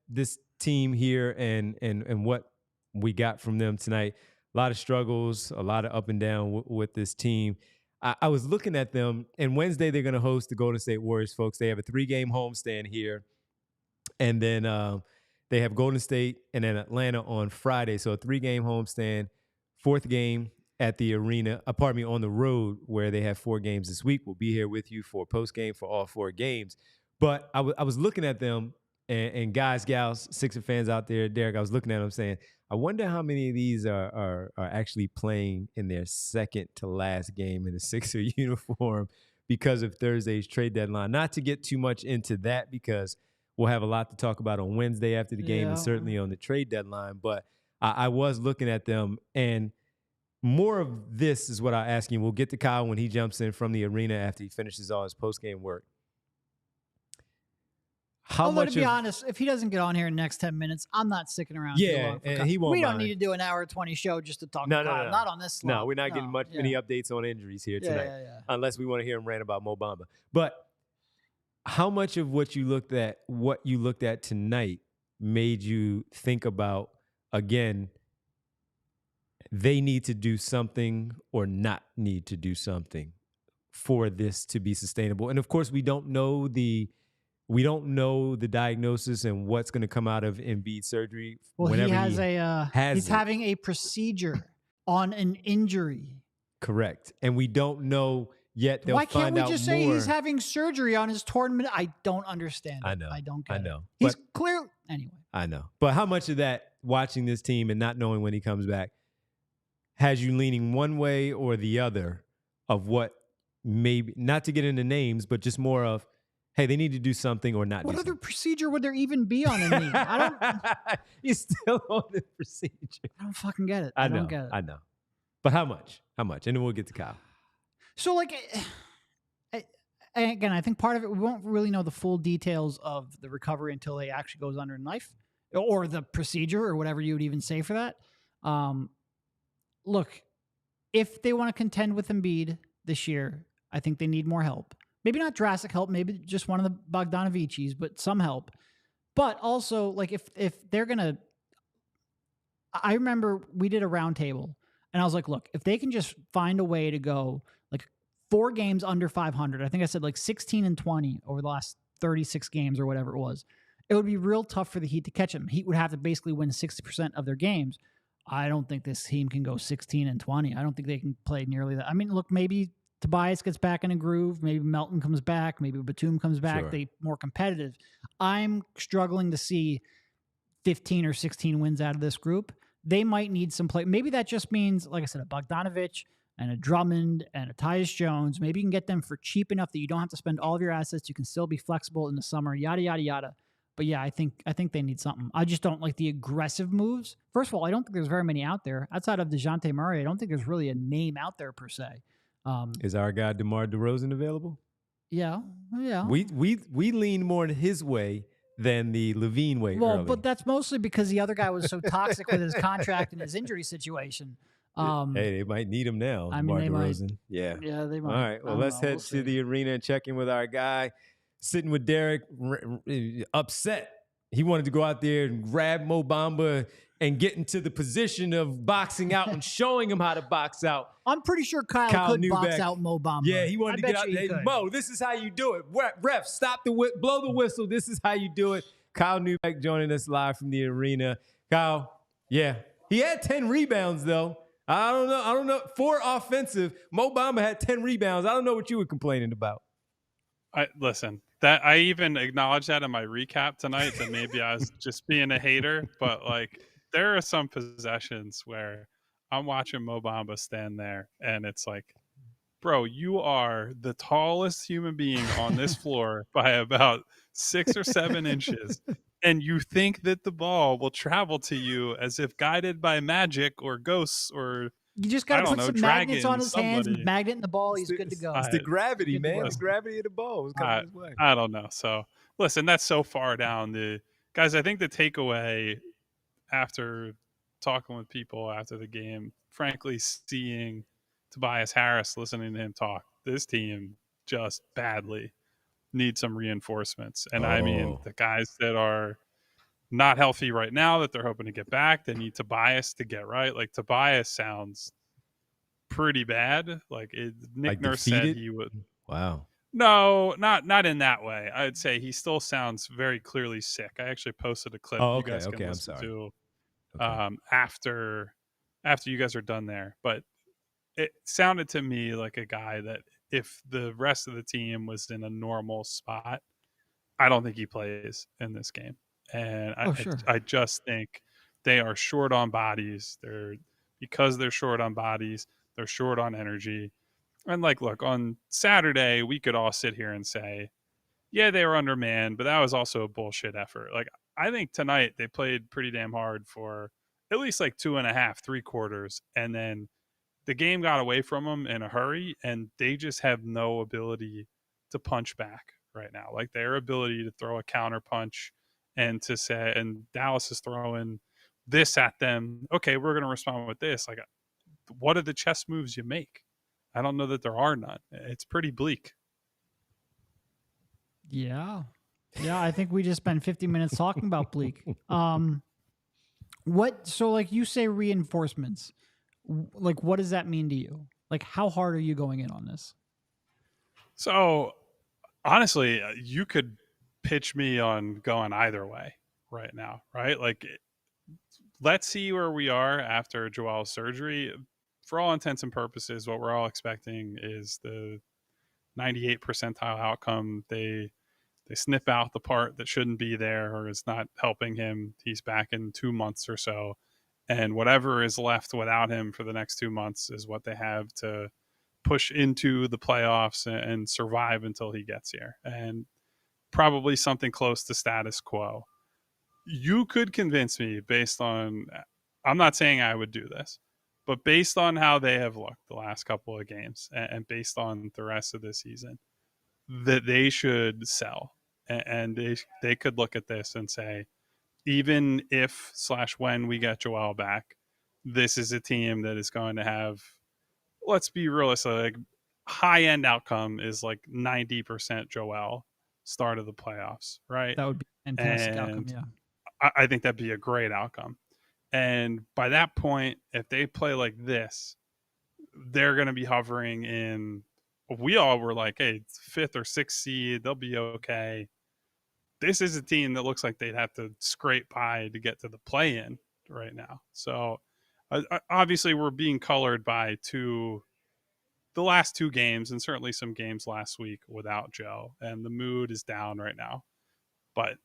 this team here and what we got from them tonight. A lot of struggles, a lot of up and down with this team. I was looking at them, and Wednesday they're going to host the Golden State Warriors, folks. They have a 3-game homestand here, and then they have Golden State and then Atlanta on Friday. So a 3-game homestand, 4th game at the arena, on the road, where they have 4 games this week. We'll be here with you for post-game for all 4 games. But I was looking at them, and guys, gals, Sixer fans out there, Derek, I was looking at them saying, I wonder how many of these are actually playing in their second to last game in a Sixer uniform because of Thursday's trade deadline. Not to get too much into that, because we'll have a lot to talk about on Wednesday after the game and certainly on the trade deadline. But I was looking at them, and more of this is what I ask you. We'll get to Kyle when he jumps in from the arena after he finishes all his post-game work. To be honest, if he doesn't get on here in the next 10 minutes, I'm not sticking around too long. And he won't We don't need to do an hour 20 show just to talk about Kyle. Not on this slot. No, we're not getting many updates on injuries here tonight, unless we want to hear him rant about Mo Bamba. But how much of what you looked at tonight made you think about, again, they need to do something or not need to do something for this to be sustainable? And of course, we don't know the diagnosis and what's going to come out of Embiid surgery. Well, he's having a procedure. on an injury. Correct. And we don't know yet. They'll Why can't find we out just more. say he's having surgery on his torn meniscus? I don't understand it. I know. I don't get I it. know. He's But clear. Anyway. I know. But how much of that, watching this team and not knowing when he comes back, has you leaning one way or the other of what maybe, not to get into names, but just more of, hey, they need to do something or not What do other something. procedure would there even be on a knee? You're still on the procedure. I don't fucking get it. I know. Don't get it. I know. But how much? How much? And then we'll get to Kyle. So, like, and again, I think part of it, we won't really know the full details of the recovery until he actually goes under a knife or the procedure or whatever you would even say for that. Look, if they want to contend with Embiid this year, I think they need more help. Maybe not drastic help, maybe just one of the Bogdanovichis, but some help. But also, like, if they're going to, I remember we did a roundtable, and I was like, look, if they can just find a way to go like 4 games under 500, I think I said like 16-20 over the last 36 games or whatever it was, it would be real tough for the Heat to catch them. Heat would have to basically win 60% of their games. I don't think this team can go 16-20. I don't think they can play nearly that. I mean, look, maybe Tobias gets back in a groove. Maybe Melton comes back. Maybe Batum comes back. Sure. They more competitive. I'm struggling to see 15 or 16 wins out of this group. They might need some play. Maybe that just means, like I said, a Bogdanovich and a Drummond and a Tyus Jones. Maybe you can get them for cheap enough that you don't have to spend all of your assets. You can still be flexible in the summer, yada, yada, yada. But yeah, I think they need something. I just don't like the aggressive moves. First of all, I don't think there's very many out there. Outside of DeJounte Murray, I don't think there's really a name out there per se. Is our guy DeMar DeRozan available? Yeah. We lean more his way than the Levine way. Well, early. but that's mostly because the other guy was so toxic with his contract and his injury situation. Hey, they might need him now. I mean, DeMar they might. DeRozan. Yeah. Yeah, they might. All right. Well, let's head to the arena and check in with our guy. Sitting with Derek, upset. He wanted to go out there and grab Mo Bamba and get into the position of boxing out and showing him how to box out. I'm pretty sure Kyle could box out Mo Bamba. Yeah, he wanted to get out there. Mo, this is how you do it. Ref, stop blow the whistle. This is how you do it. Kyle Neubeck joining us live from the arena. Kyle, yeah, he had 10 rebounds though. I don't know. 4 offensive. Mo Bamba had 10 rebounds. I don't know what you were complaining about. Listen, that I even acknowledged that in my recap tonight, that maybe I was just being a hater, but like there are some possessions where I'm watching Mo Bamba stand there and it's like, bro, you are the tallest human being on this floor by about 6 or 7 inches. And you think that the ball will travel to you as if guided by magic or ghosts or you just got to put some magnets on his hands, magnet in the ball, he's good to go. It's the gravity, man. It's the gravity of the ball. It's coming his way. I don't know. So, listen, that's so far down. Guys, I think the takeaway after talking with people after the game, frankly, seeing Tobias Harris, listening to him talk, this team just badly needs some reinforcements. And I mean, the guys that are not healthy right now that they're hoping to get back, they need Tobias to get right. Like Tobias sounds pretty bad. Nick Nurse said he would. Wow. No, not in that way. I'd say he still sounds very clearly sick. I actually posted a clip you guys can listen to after you guys are done there. But it sounded to me like a guy that if the rest of the team was in a normal spot, I don't think he plays in this game. And I just think they are short on bodies. Because they're short on bodies, they're short on energy. And look, on Saturday, we could all sit here and say, yeah, they were undermanned, but that was also a bullshit effort. I think tonight they played pretty damn hard for at least 2.5, 3 quarters. And then the game got away from them in a hurry, and they just have no ability to punch back right now. Their ability to throw a counter punch and to say, and Dallas is throwing this at them. Okay, we're going to respond with this. What are the chess moves you make? I don't know that there are none. It's pretty bleak. Yeah. I think we just spent 50 minutes talking about bleak. So you say reinforcements, what does that mean to you? How hard are you going in on this? So honestly, you could pitch me on going either way right now, right? Let's see where we are after Joel's surgery. for all intents and purposes, what we're all expecting is the 98th percentile outcome. They snip out the part that shouldn't be there or is not helping him. He's back in 2 months or so. And whatever is left without him for the next 2 months is what they have to push into the playoffs and survive until he gets here. And probably something close to status quo. You could convince me based on, I'm not saying I would do this, but based on how they have looked the last couple of games and based on the rest of the season, that they should sell. And they could look at this and say, even if / when we get Joel back, this is a team that is going to have, let's be realistic, like high-end outcome is like 90% Joel start of the playoffs, right? That would be a fantastic outcome, yeah. I think that'd be a great outcome. And by that point, if they play like this, they're going to be hovering in, we all were like, hey, 5th or 6th seed, they'll be okay. This is a team that looks like they'd have to scrape by to get to the play-in right now. So obviously we're being colored by the last 2 games and certainly some games last week without Joe, and the mood is down right now. But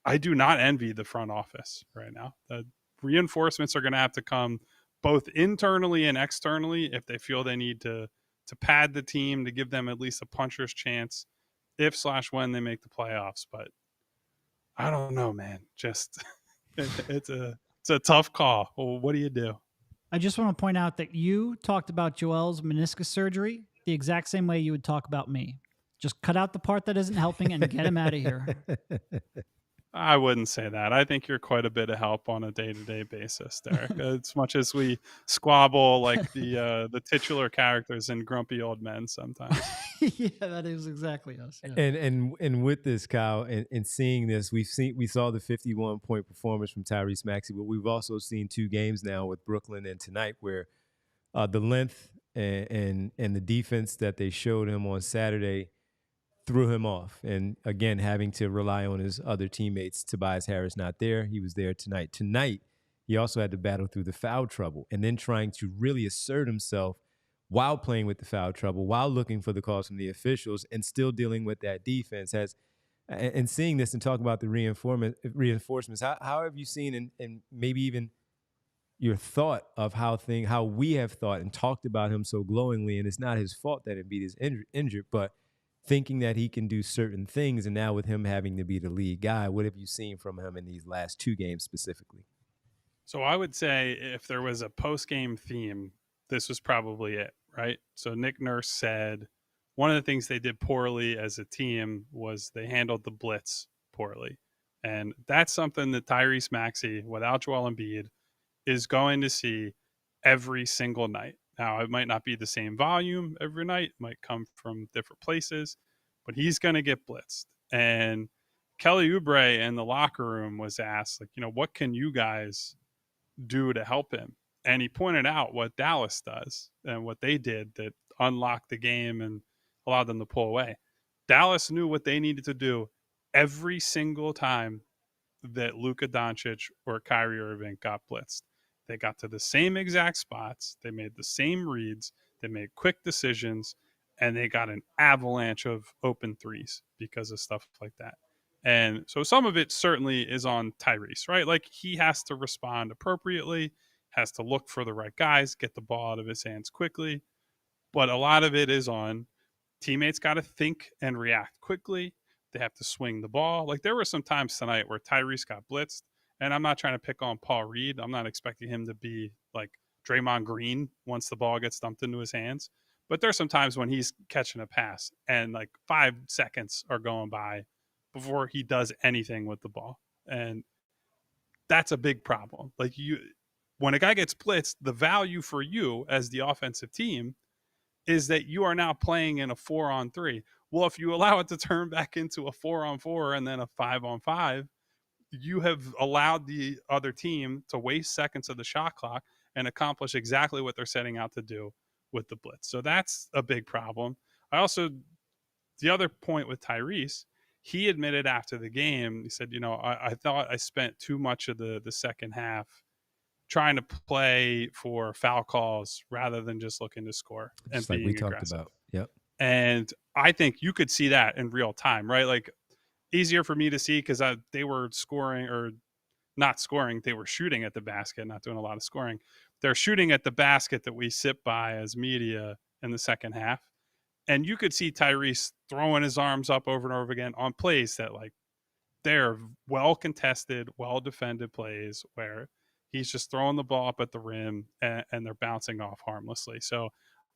I do not envy the front office right now. The reinforcements are going to have to come both internally and externally if they feel they need to pad the team to give them at least a puncher's chance if / when they make the playoffs. But I don't know, man. Just it's a tough call. Well, what do you do? I just want to point out that you talked about Joel's meniscus surgery the exact same way you would talk about me. Just cut out the part that isn't helping and get him out of here. I wouldn't say that. I think you're quite a bit of help on a day-to-day basis, Derek. As much as we squabble like the titular characters in Grumpy Old Men sometimes. Yeah, that is exactly us. Yeah. And with this, Kyle, and seeing this, we saw the 51-point performance from Tyrese Maxey, but we've also seen 2 games now with Brooklyn and tonight where the length and the defense that they showed him on Saturday threw him off. And again, having to rely on his other teammates. Tobias Harris not there. He was there tonight. Tonight, he also had to battle through the foul trouble and then trying to really assert himself while playing with the foul trouble, while looking for the calls from the officials and still dealing with that defense. And seeing this and talking about the reinforcements, how have you seen and maybe even your thought of how we have thought and talked about him so glowingly, and it's not his fault that Embiid is injured, but thinking that he can do certain things, and now with him having to be the lead guy, what have you seen from him in these last 2 games specifically? So I would say if there was a post-game theme, this was probably it, right? So Nick Nurse said one of the things they did poorly as a team was they handled the blitz poorly. And that's something that Tyrese Maxey, without Joel Embiid, is going to see every single night. Now, it might not be the same volume every night. It might come from different places, but he's going to get blitzed. And Kelly Oubre in the locker room was asked, like, what can you guys do to help him? And he pointed out what Dallas does and what they did that unlocked the game and allowed them to pull away. Dallas knew what they needed to do every single time that Luka Doncic or Kyrie Irving got blitzed. They got to the same exact spots. They made the same reads. They made quick decisions, and they got an avalanche of open threes because of stuff like that. And so some of it certainly is on Tyrese, right? Like he has to respond appropriately, has to look for the right guys, get the ball out of his hands quickly. But a lot of it is on teammates got to think and react quickly. They have to swing the ball. Like there were some times tonight where Tyrese got blitzed. And I'm not trying to pick on Paul Reed. I'm not expecting him to be like Draymond Green once the ball gets dumped into his hands. But there's some times when he's catching a pass and like 5 seconds are going by before he does anything with the ball. And that's a big problem. Like when a guy gets blitzed, the value for you as the offensive team is that you are now playing in a 4-on-3. Well, if you allow it to turn back into a 4-on-4 and then a 5-on-5, you have allowed the other team to waste seconds of the shot clock and accomplish exactly what they're setting out to do with the blitz. So that's a big problem. The other point with Tyrese, he admitted after the game, he said, I thought I spent too much of the second half trying to play for foul calls rather than just looking to score and just like being we talked aggressive. about. Yep. And I think you could see that in real time, right? Like easier for me to see because they were scoring or not scoring. They were shooting at the basket, not doing a lot of scoring. They're shooting at the basket that we sit by as media in the second half. And you could see Tyrese throwing his arms up over and over again on plays that like they're well contested, well defended plays where he's just throwing the ball up at the rim and they're bouncing off harmlessly. So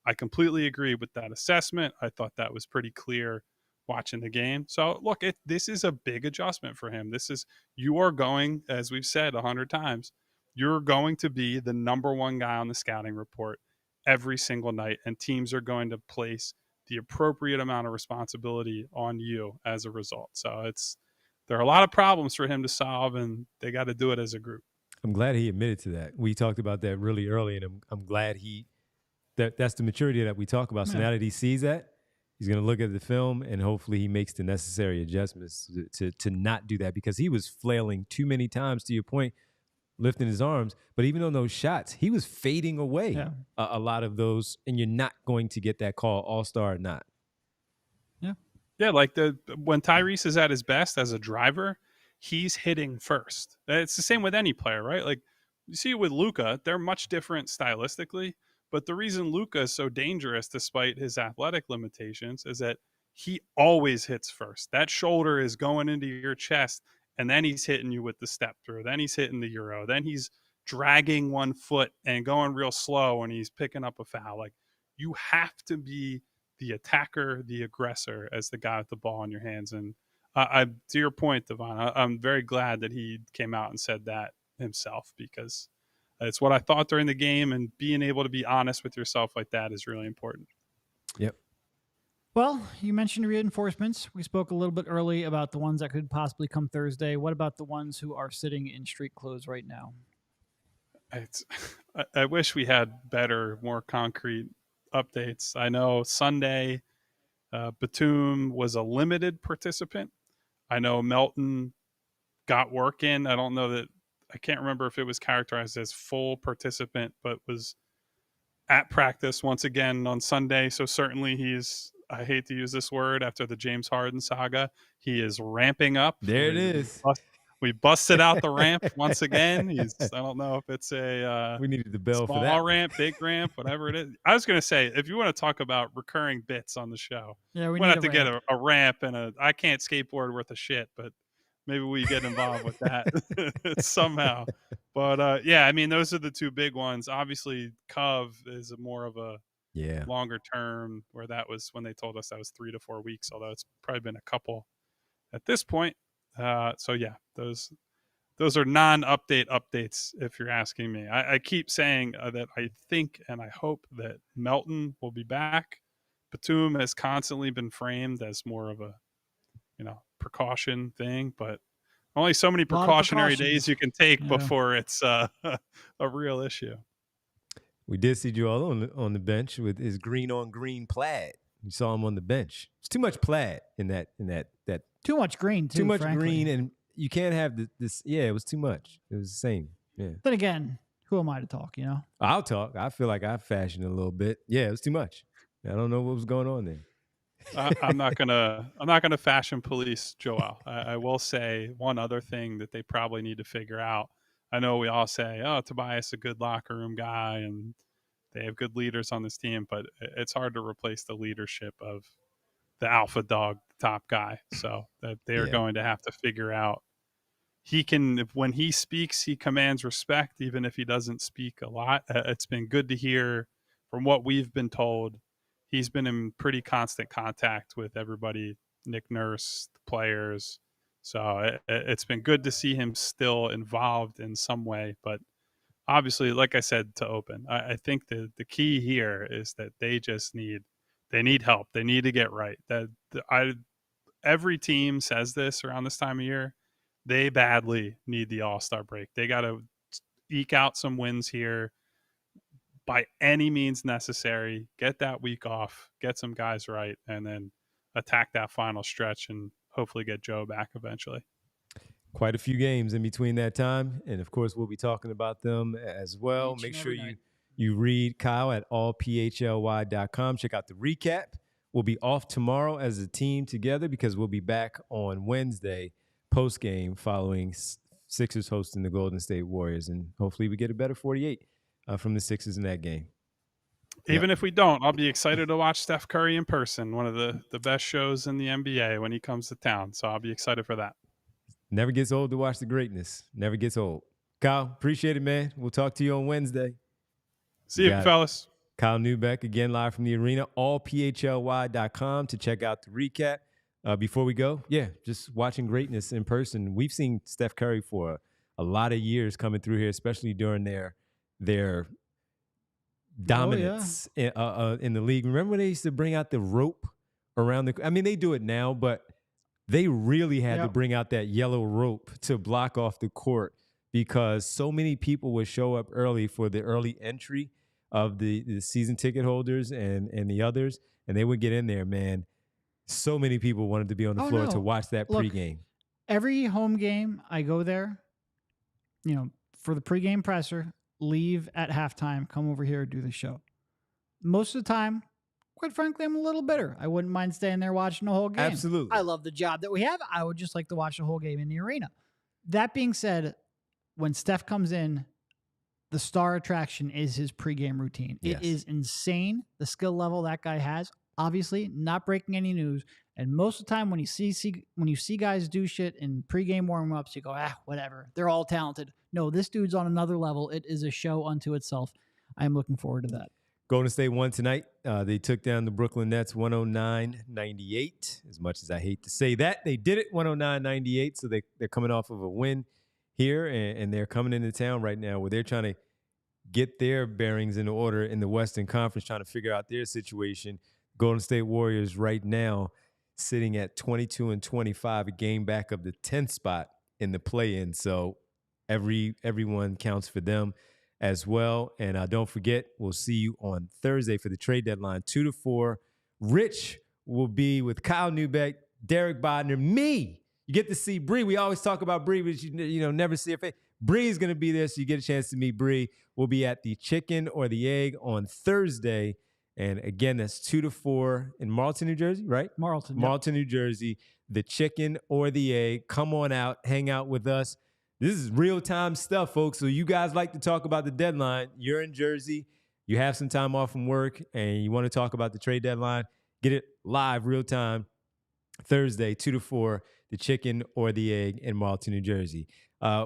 I completely agree with that assessment. I thought that was pretty clear watching the game. So look, this is a big adjustment for him. You are going, as we've said 100 times, you're going to be the number one guy on the scouting report every single night, and teams are going to place the appropriate amount of responsibility on you as a result. So there are a lot of problems for him to solve, and they got to do it as a group. I'm glad he admitted to that. We talked about that really early, and I'm glad that's the maturity that we talk about. So now that he sees that, he's going to look at the film, and hopefully he makes the necessary adjustments to not do that, because he was flailing too many times, to your point, lifting his arms. But even on those shots, he was fading away a lot of those, and you're not going to get that call, all-star or not. Yeah, like when Tyrese is at his best as a driver, he's hitting first. It's the same with any player, right? Like you see with Luka, they're much different stylistically, but the reason Luka is so dangerous despite his athletic limitations is that he always hits first. That shoulder is going into your chest, and then he's hitting you with the step through. Then he's hitting the Euro. Then he's dragging one foot and going real slow when he's picking up a foul. Like you have to be the attacker, the aggressor, as the guy with the ball in your hands. And to your point, Devon, I'm very glad that he came out and said that himself, because it's what I thought during the game, and being able to be honest with yourself like that is really important. Yep. Well, you mentioned reinforcements. We spoke a little bit early about the ones that could possibly come Thursday. What about the ones who are sitting in street clothes right now? I wish we had better, more concrete updates. I know Sunday, Batum was a limited participant. I know Melton got work in. I don't know that, I can't remember if it was characterized as full participant, but was at practice once again on Sunday. So certainly I hate to use this word after the James Harden saga, he is ramping up. There it is. We busted out the ramp once again. I don't know if it's we needed the bell small for that ramp, big ramp, whatever it is. I was going to say, if you want to talk about recurring bits on the show, we have to get a ramp and I can't skateboard worth a shit, but maybe we get involved with that somehow. But I mean, those are the two big ones. Obviously, Cove is more of a longer term, where that was when they told us that was 3 to 4 weeks, although it's probably been a couple at this point. Those are non-update updates, if you're asking me. I keep saying that I think and I hope that Melton will be back. Batum has constantly been framed as more of a precaution thing, but only so many precautionary days you can take before it's a real issue. We did see Joel on the bench with his green on green plaid. You saw him on the bench. It's too much plaid in that too much green too. Too much frankly. green, and you can't have this. Yeah, it was too much. It was the same. Yeah. Then again, who am I to talk? I'll talk. I feel like I fashioned a little bit. Yeah, it was too much. I don't know what was going on there. I'm not gonna fashion police Joel. I will say one other thing that they probably need to figure out. I know we all say, "Oh, Tobias is a good locker room guy," and they have good leaders on this team, but it's hard to replace the leadership of the alpha dog, the top guy. So that they are going to have to figure out. When he speaks, he commands respect, even if he doesn't speak a lot. It's been good to hear from what we've been told. He's been in pretty constant contact with everybody, Nick Nurse, the players. So it's been good to see him still involved in some way. But obviously, like I said to open, I think the key here is that they need help. They need to get right. Every team says this around this time of year. They badly need the All-Star break. They got to eke out some wins here by any means necessary. Get that week off, get some guys right, and then attack that final stretch and hopefully get Joe back eventually. Quite a few games in between that time. And, of course, we'll be talking about them as well. Make sure you read Kyle at allphly.com. Check out the recap. We'll be off tomorrow as a team together because we'll be back on Wednesday post-game following Sixers hosting the Golden State Warriors. And hopefully we get a better 48 from the Sixers in that game. Even if we don't, I'll be excited to watch Steph Curry in person, one of the best shows in the NBA when he comes to town. So I'll be excited for that. Never gets old to watch the greatness. Never gets old. Kyle, appreciate it, man. We'll talk to you on Wednesday. See you, fellas. Kyle Neubeck, again, live from the arena, allphly.com to check out the recap. Before we go, just watching greatness in person. We've seen Steph Curry for a lot of years coming through here, especially during their dominance in the league. Remember when they used to bring out the rope around the – I mean, they do it now, but they really had to bring out that yellow rope to block off the court because so many people would show up early for the early entry of the season ticket holders and the others, and they would get in there, man. So many people wanted to be on the floor to watch that pregame. Every home game, I go there, for the pregame presser, leave at halftime, come over here, do the show. Most of the time, quite frankly, I'm a little bitter. I wouldn't mind staying there watching the whole game. Absolutely. I love the job that we have. I would just like to watch the whole game in the arena. That being said, when Steph comes in, the star attraction is his pregame routine. Yes. It is insane, the skill level that guy has. Obviously, not breaking any news. And most of the time when you see guys do shit in pregame warm-ups, you go, whatever. They're all talented. No, this dude's on another level. It is a show unto itself. I am looking forward to that. Golden State won tonight. They took down the Brooklyn Nets 109-98. As much as I hate to say that, they did it 109-98. So they're coming off of a win here, and they're coming into town right now where they're trying to get their bearings in order in the Western Conference, trying to figure out their situation. Golden State Warriors right now sitting at 22-25, a game back of the 10th spot in the play-in. So everyone counts for them as well. And don't forget, we'll see you on Thursday for the trade deadline, 2 to 4. Rich will be with Kyle Neubeck, Derek Bodner, me. You get to see Bree. We always talk about Bree, but you never see her face. Bree is going to be there, so you get a chance to meet Bree. We'll be at the Chicken or the Egg on Thursday. And again, that's 2 to 4 in Marlton, New Jersey, right? Marlton, New Jersey. The Chicken or the Egg. Come on out, hang out with us. This is real-time stuff, folks. So you guys like to talk about the deadline. You're in Jersey. You have some time off from work, and you want to talk about the trade deadline. Get it live, real-time, Thursday, 2 to 4, the Chicken or the Egg in Marlton, New Jersey.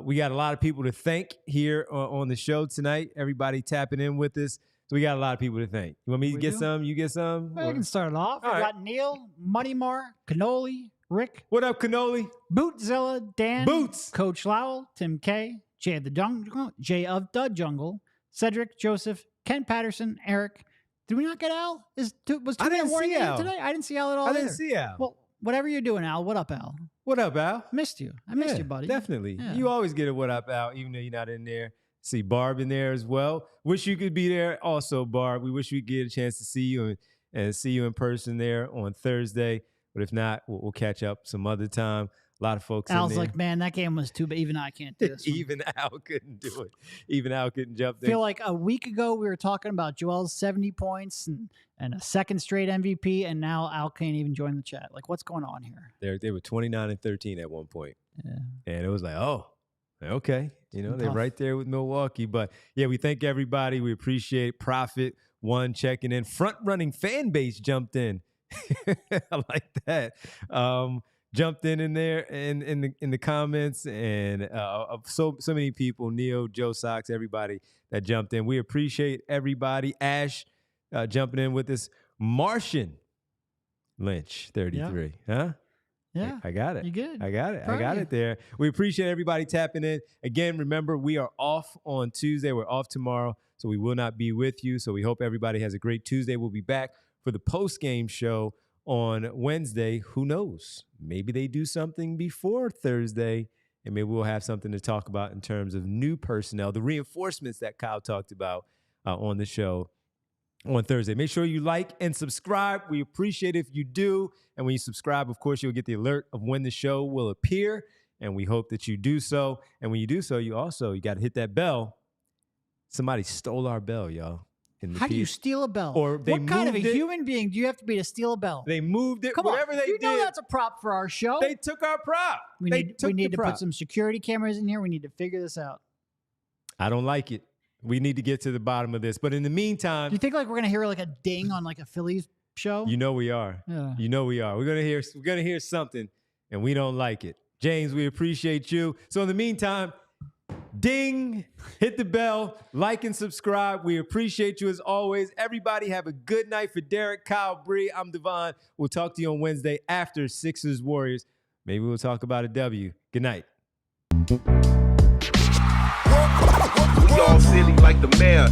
We got a lot of people to thank here on the show tonight. Everybody tapping in with us. So we got a lot of people to thank. You want me to get some? You get some? Well, I can start it off. We got Neil, Moneymar, Cannoli, Rick. What up, Cannoli? Bootzilla, Dan. Boots. Coach Lowell, Tim K, Jay of the Jungle, Cedric, Joseph, Ken Patterson, Eric. Did we not get Al? Was I didn't see Al today? I didn't see Al at all. I didn't see Al. Well, whatever you're doing, Al. What up, Al? What up, Al? Missed you. I missed you, buddy. Definitely. Yeah. You always get a what up, Al, even though you're not in there. See Barb in there as well. Wish you could be there also, Barb. We wish we could get a chance to see you and see you in person there on Thursday. But if not, we'll catch up some other time. A lot of folks Al's in there. like, man, that game was too bad. Even I can't do this. Even Al couldn't do it. Even Al couldn't jump I there. feel like a week ago we were talking about Joel's 70 points and a second straight MVP, and now Al can't even join the chat. Like, what's going on here? They were 29-13 at one point. Yeah. And it was like, oh, okay. They're right there with Milwaukee. But, yeah, we thank everybody. We appreciate Prophet One checking in. Front-running fan base jumped in. I like that. Jumped in there in the comments, and so many people, Neo, Joe Sox, everybody that jumped in. We appreciate everybody. Ash jumping in with us. Martian Lynch, 33. Yeah. Huh? Yeah. I got it. You good. I got it. Proud I got it there. We appreciate everybody tapping in. Again, remember, we are off on Tuesday. We're off tomorrow, so we will not be with you. So we hope everybody has a great Tuesday. We'll be back for the post-game show on Wednesday. Who knows? Maybe they do something before Thursday, and maybe we'll have something to talk about in terms of new personnel, the reinforcements that Kyle talked about on the show on Thursday. Make sure you like and subscribe. We appreciate it if you do. And when you subscribe, of course, you'll get the alert of when the show will appear. and we hope that you do so. And when you do so, you got to hit that bell. Somebody stole our bell, y'all. How do you steal a bell? Or they what kind of a moved it. human being do you have to be to steal a bell? They moved it. Come Whatever on. they You did. know that's a prop for our show. They took our prop. We need to put some security cameras in here. We need to figure this out. I don't like it. We need to get to the bottom of this. But in the meantime, do you think like we're gonna hear like a ding on like a Phillies show? You know we are. Yeah. You know we are. We're gonna hear something, and we don't like it. James, we appreciate you. So in the meantime, ding, hit the bell, like and subscribe. We appreciate you as always. Everybody have a good night. For Derek, Kyle, Bree, I'm Devon. We'll talk to you on Wednesday after Sixers Warriors. Maybe we'll talk about a W. Good night. We all silly like the mayor.